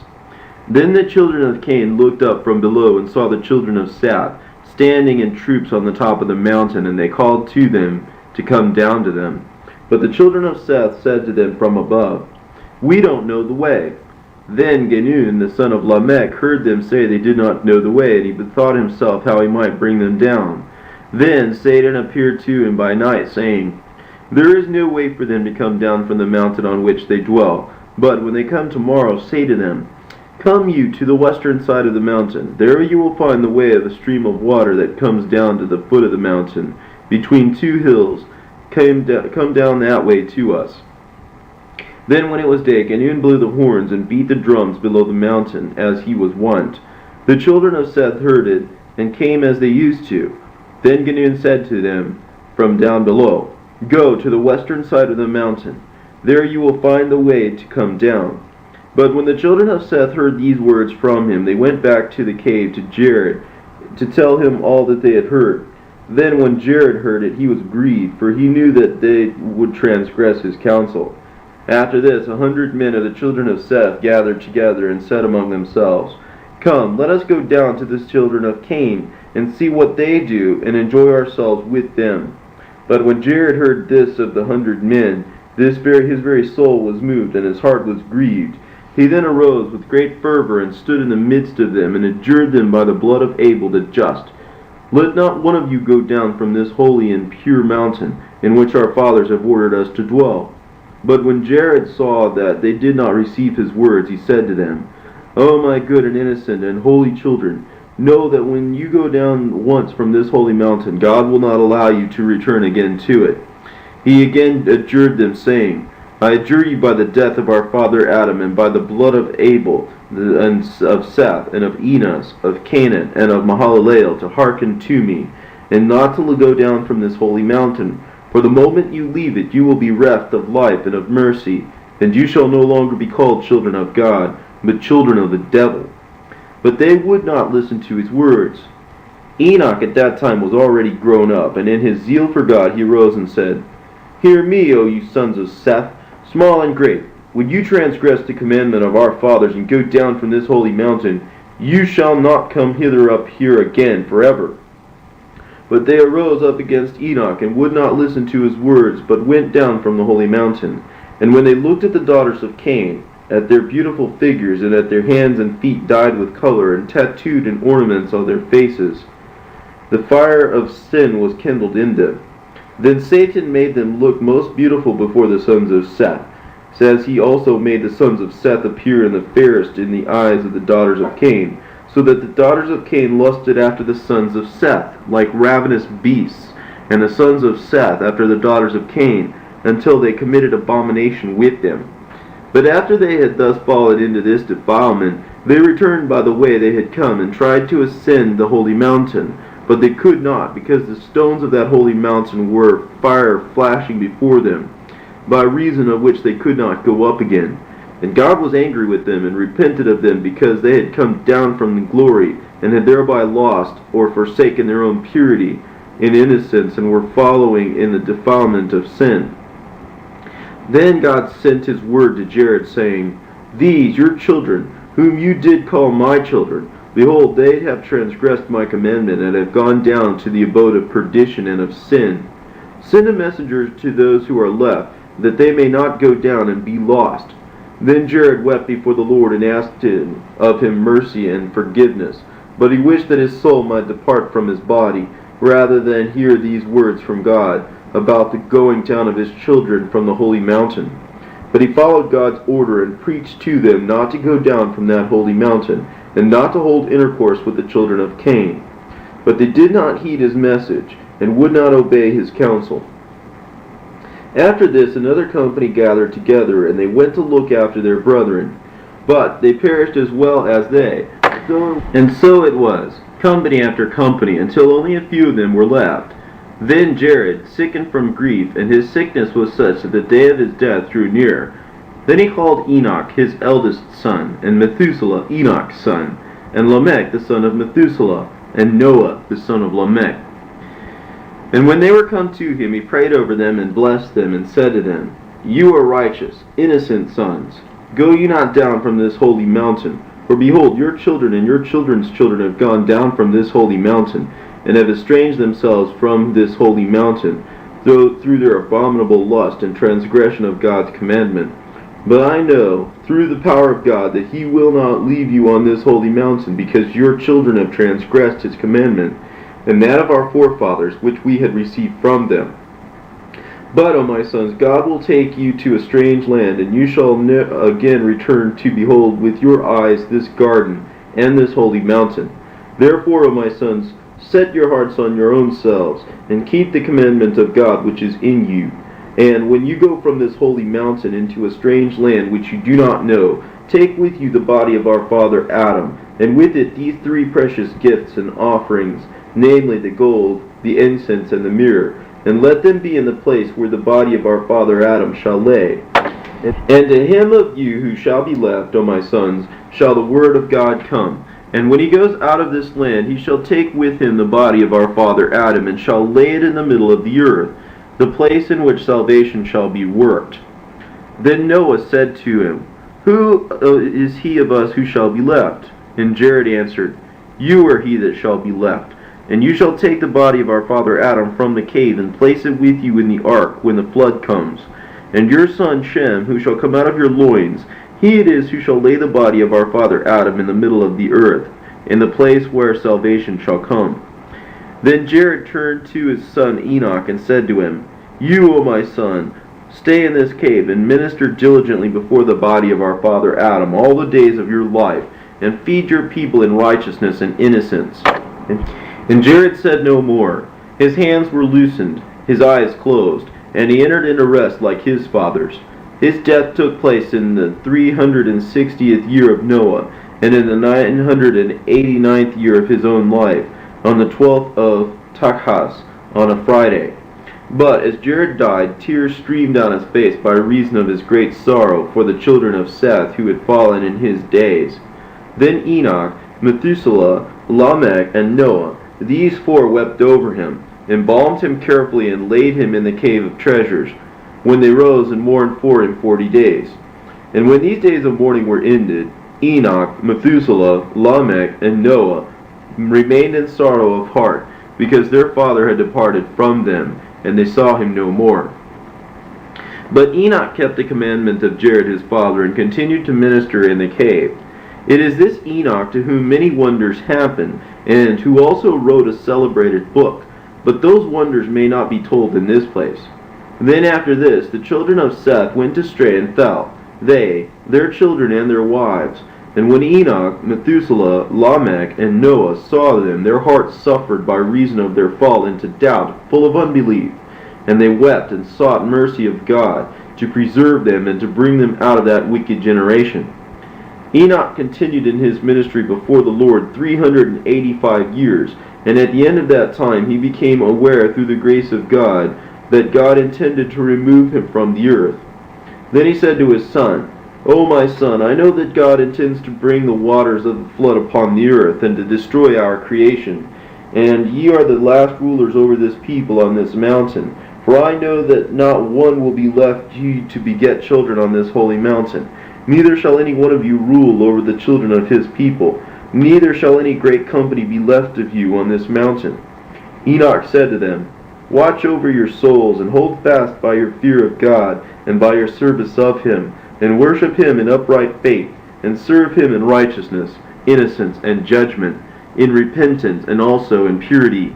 Then the children of Cain looked up from below, and saw the children of Seth standing in troops on the top of the mountain, and they called to them to come down to them. But the children of Seth said to them from above, "We don't know the way." Then Ginun, the son of Lamech, heard them say they did not know the way, and he bethought himself how he might bring them down. Then Satan appeared to him by night, saying, "There is no way for them to come down from the mountain on which they dwell. But when they come tomorrow, say to them, 'Come you to the western side of the mountain. There you will find the way of a stream of water that comes down to the foot of the mountain, between two hills. Come down that way to us.'" Then when it was day, Ginun blew the horns and beat the drums below the mountain, as he was wont. The children of Seth heard it, and came as they used to. Then Ginun said to them from down below, "Go to the western side of the mountain. There you will find the way to come down." But when the children of Seth heard these words from him, they went back to the cave to Jared, to tell him all that they had heard. Then when Jared heard it, he was grieved, for he knew that they would transgress his counsel. After this 100 men of the children of Seth gathered together, and said among themselves, Come, let us go down to the children of Cain, and see what they do, and enjoy ourselves with them. But when Jared heard this of the 100 men, his very soul was moved, and his heart was grieved. He then arose with great fervor, and stood in the midst of them, and adjured them by the blood of Abel the just, let not one of you go down from this holy and pure mountain, in which our fathers have ordered us to dwell. But when Jared saw that they did not receive his words, he said to them, O my good and innocent and holy children, know that when you go down once from this holy mountain, God will not allow you to return again to it. He again adjured them, saying, I adjure you by the death of our father Adam, and by the blood of Abel, and of Seth, and of Enos, of Canaan, and of Mahalalel, to hearken to me, and not to go down from this holy mountain. For the moment you leave it, you will be reft of life and of mercy, and you shall no longer be called children of God, but children of the devil. But they would not listen to his words. Enoch at that time was already grown up, and in his zeal for God he arose and said, Hear me, O you sons of Seth, small and great. When you transgress the commandment of our fathers and go down from this holy mountain, you shall not come hither up here again forever. But they arose up against Enoch, and would not listen to his words, but went down from the holy mountain. And when they looked at the daughters of Cain, at their beautiful figures, and at their hands and feet dyed with color, and tattooed in ornaments on their faces, the fire of sin was kindled in them. Then Satan made them look most beautiful before the sons of Seth, as he also made the sons of Seth appear in the fairest in the eyes of the daughters of Cain, so that the daughters of Cain lusted after the sons of Seth, like ravenous beasts, and the sons of Seth after the daughters of Cain, until they committed abomination with them. But after they had thus fallen into this defilement, they returned by the way they had come, and tried to ascend the holy mountain. But they could not, because the stones of that holy mountain were fire flashing before them, by reason of which they could not go up again. And God was angry with them, and repented of them, because they had come down from the glory, and had thereby lost or forsaken their own purity in innocence, and were following in the defilement of sin. Then God sent his word to Jared, saying, These your children, whom you did call my children, behold, they have transgressed my commandment, and have gone down to the abode of perdition and of sin. Send a messenger to those who are left, that they may not go down and be lost. Then Jared wept before the Lord, and asked of him mercy and forgiveness. But he wished that his soul might depart from his body, rather than hear these words from God, about the going down of his children from the holy mountain. But he followed God's order, and preached to them not to go down from that holy mountain, and not to hold intercourse with the children of Cain. But they did not heed his message, and would not obey his counsel. After this another company gathered together, and they went to look after their brethren. But they perished as well as they. And so it was, company after company, until only a few of them were left. Then Jared sickened from grief, and his sickness was such that the day of his death drew near. Then he called Enoch his eldest son, and Methuselah Enoch's son, and Lamech the son of Methuselah, and Noah the son of Lamech. And when they were come to him, he prayed over them, and blessed them, and said to them, You are righteous, innocent sons. Go ye not down from this holy mountain, for behold, your children and your children's children have gone down from this holy mountain, and have estranged themselves from this holy mountain, through their abominable lust and transgression of God's commandment. But I know, through the power of God, that he will not leave you on this holy mountain, because your children have transgressed his commandment, and that of our forefathers, which we had received from them. But, O my sons, God will take you to a strange land, and you shall again return to behold with your eyes this garden and this holy mountain. Therefore, O my sons, set your hearts on your own selves, and keep the commandment of God which is in you. And when you go from this holy mountain into a strange land which you do not know, take with you the body of our father Adam, and with it these three precious gifts and offerings, namely the gold, the incense, and the myrrh, and let them be in the place where the body of our father Adam shall lay. And to him of you who shall be left, O my sons, shall the word of God come. And when he goes out of this land, he shall take with him the body of our father Adam, and shall lay it in the middle of the earth, the place in which salvation shall be worked. Then Noah said to him, Who is he of us who shall be left? And Jared answered, You are he that shall be left, and you shall take the body of our father Adam from the cave, and place it with you in the ark when the flood comes. And your son Shem, who shall come out of your loins, he it is who shall lay the body of our father Adam in the middle of the earth, in the place where salvation shall come. Then Jared turned to his son Enoch and said to him, You, O my son, stay in this cave, and minister diligently before the body of our father Adam all the days of your life, and feed your people in righteousness and innocence. And Jared said no more. His hands were loosened, his eyes closed, and he entered into rest like his fathers. His death took place in the 360th year of Noah, and in the 989th year of his own life, on the 12th of Takhas, on a Friday. But as Jared died, tears streamed down his face by reason of his great sorrow for the children of Seth who had fallen in his days. Then Enoch, Methuselah, Lamech, and Noah, these four wept over him, embalmed him carefully, and laid him in the cave of treasures, when they rose and mourned for him 40 days. And when these days of mourning were ended, Enoch, Methuselah, Lamech, and Noah remained in sorrow of heart, because their father had departed from them, and they saw him no more. But Enoch kept the commandment of Jared his father, and continued to minister in the cave. It is this Enoch to whom many wonders happened, and who also wrote a celebrated book, but those wonders may not be told in this place. Then after this, the children of Seth went astray and fell, they, their children, and their wives. And when Enoch, Methuselah, Lamech, and Noah saw them, their hearts suffered by reason of their fall into doubt, full of unbelief. And they wept and sought mercy of God, to preserve them and to bring them out of that wicked generation. Enoch continued in his ministry before the Lord 385 years, and at the end of that time he became aware through the grace of God that God intended to remove him from the earth. Then he said to his son, O my son, I know that God intends to bring the waters of the flood upon the earth, and to destroy our creation. And ye are the last rulers over this people on this mountain. For I know that not one will be left you to beget children on this holy mountain. Neither shall any one of you rule over the children of his people. Neither shall any great company be left of you on this mountain. Enoch said to them, Watch over your souls, and hold fast by your fear of God, and by your service of him, and worship him in upright faith, and serve him in righteousness, innocence, and judgment, in repentance, and also in purity.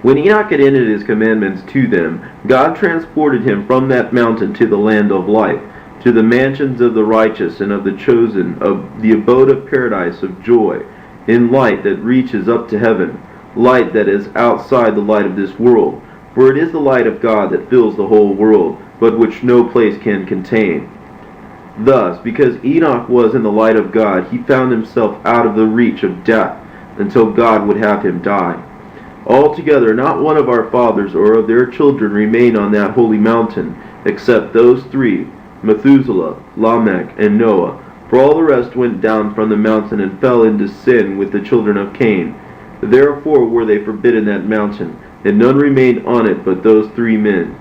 When Enoch had ended his commandments to them, God transported him from that mountain to the land of life, to the mansions of the righteous and of the chosen, of the abode of paradise of joy, in light that reaches up to heaven, light that is outside the light of this world. For it is the light of God that fills the whole world, but which no place can contain. Thus, because Enoch was in the light of God, he found himself out of the reach of death, until God would have him die. Altogether, not one of our fathers or of their children remained on that holy mountain, except those three, Methuselah, Lamech, and Noah. For all the rest went down from the mountain and fell into sin with the children of Cain. Therefore were they forbidden that mountain, and none remained on it but those three men.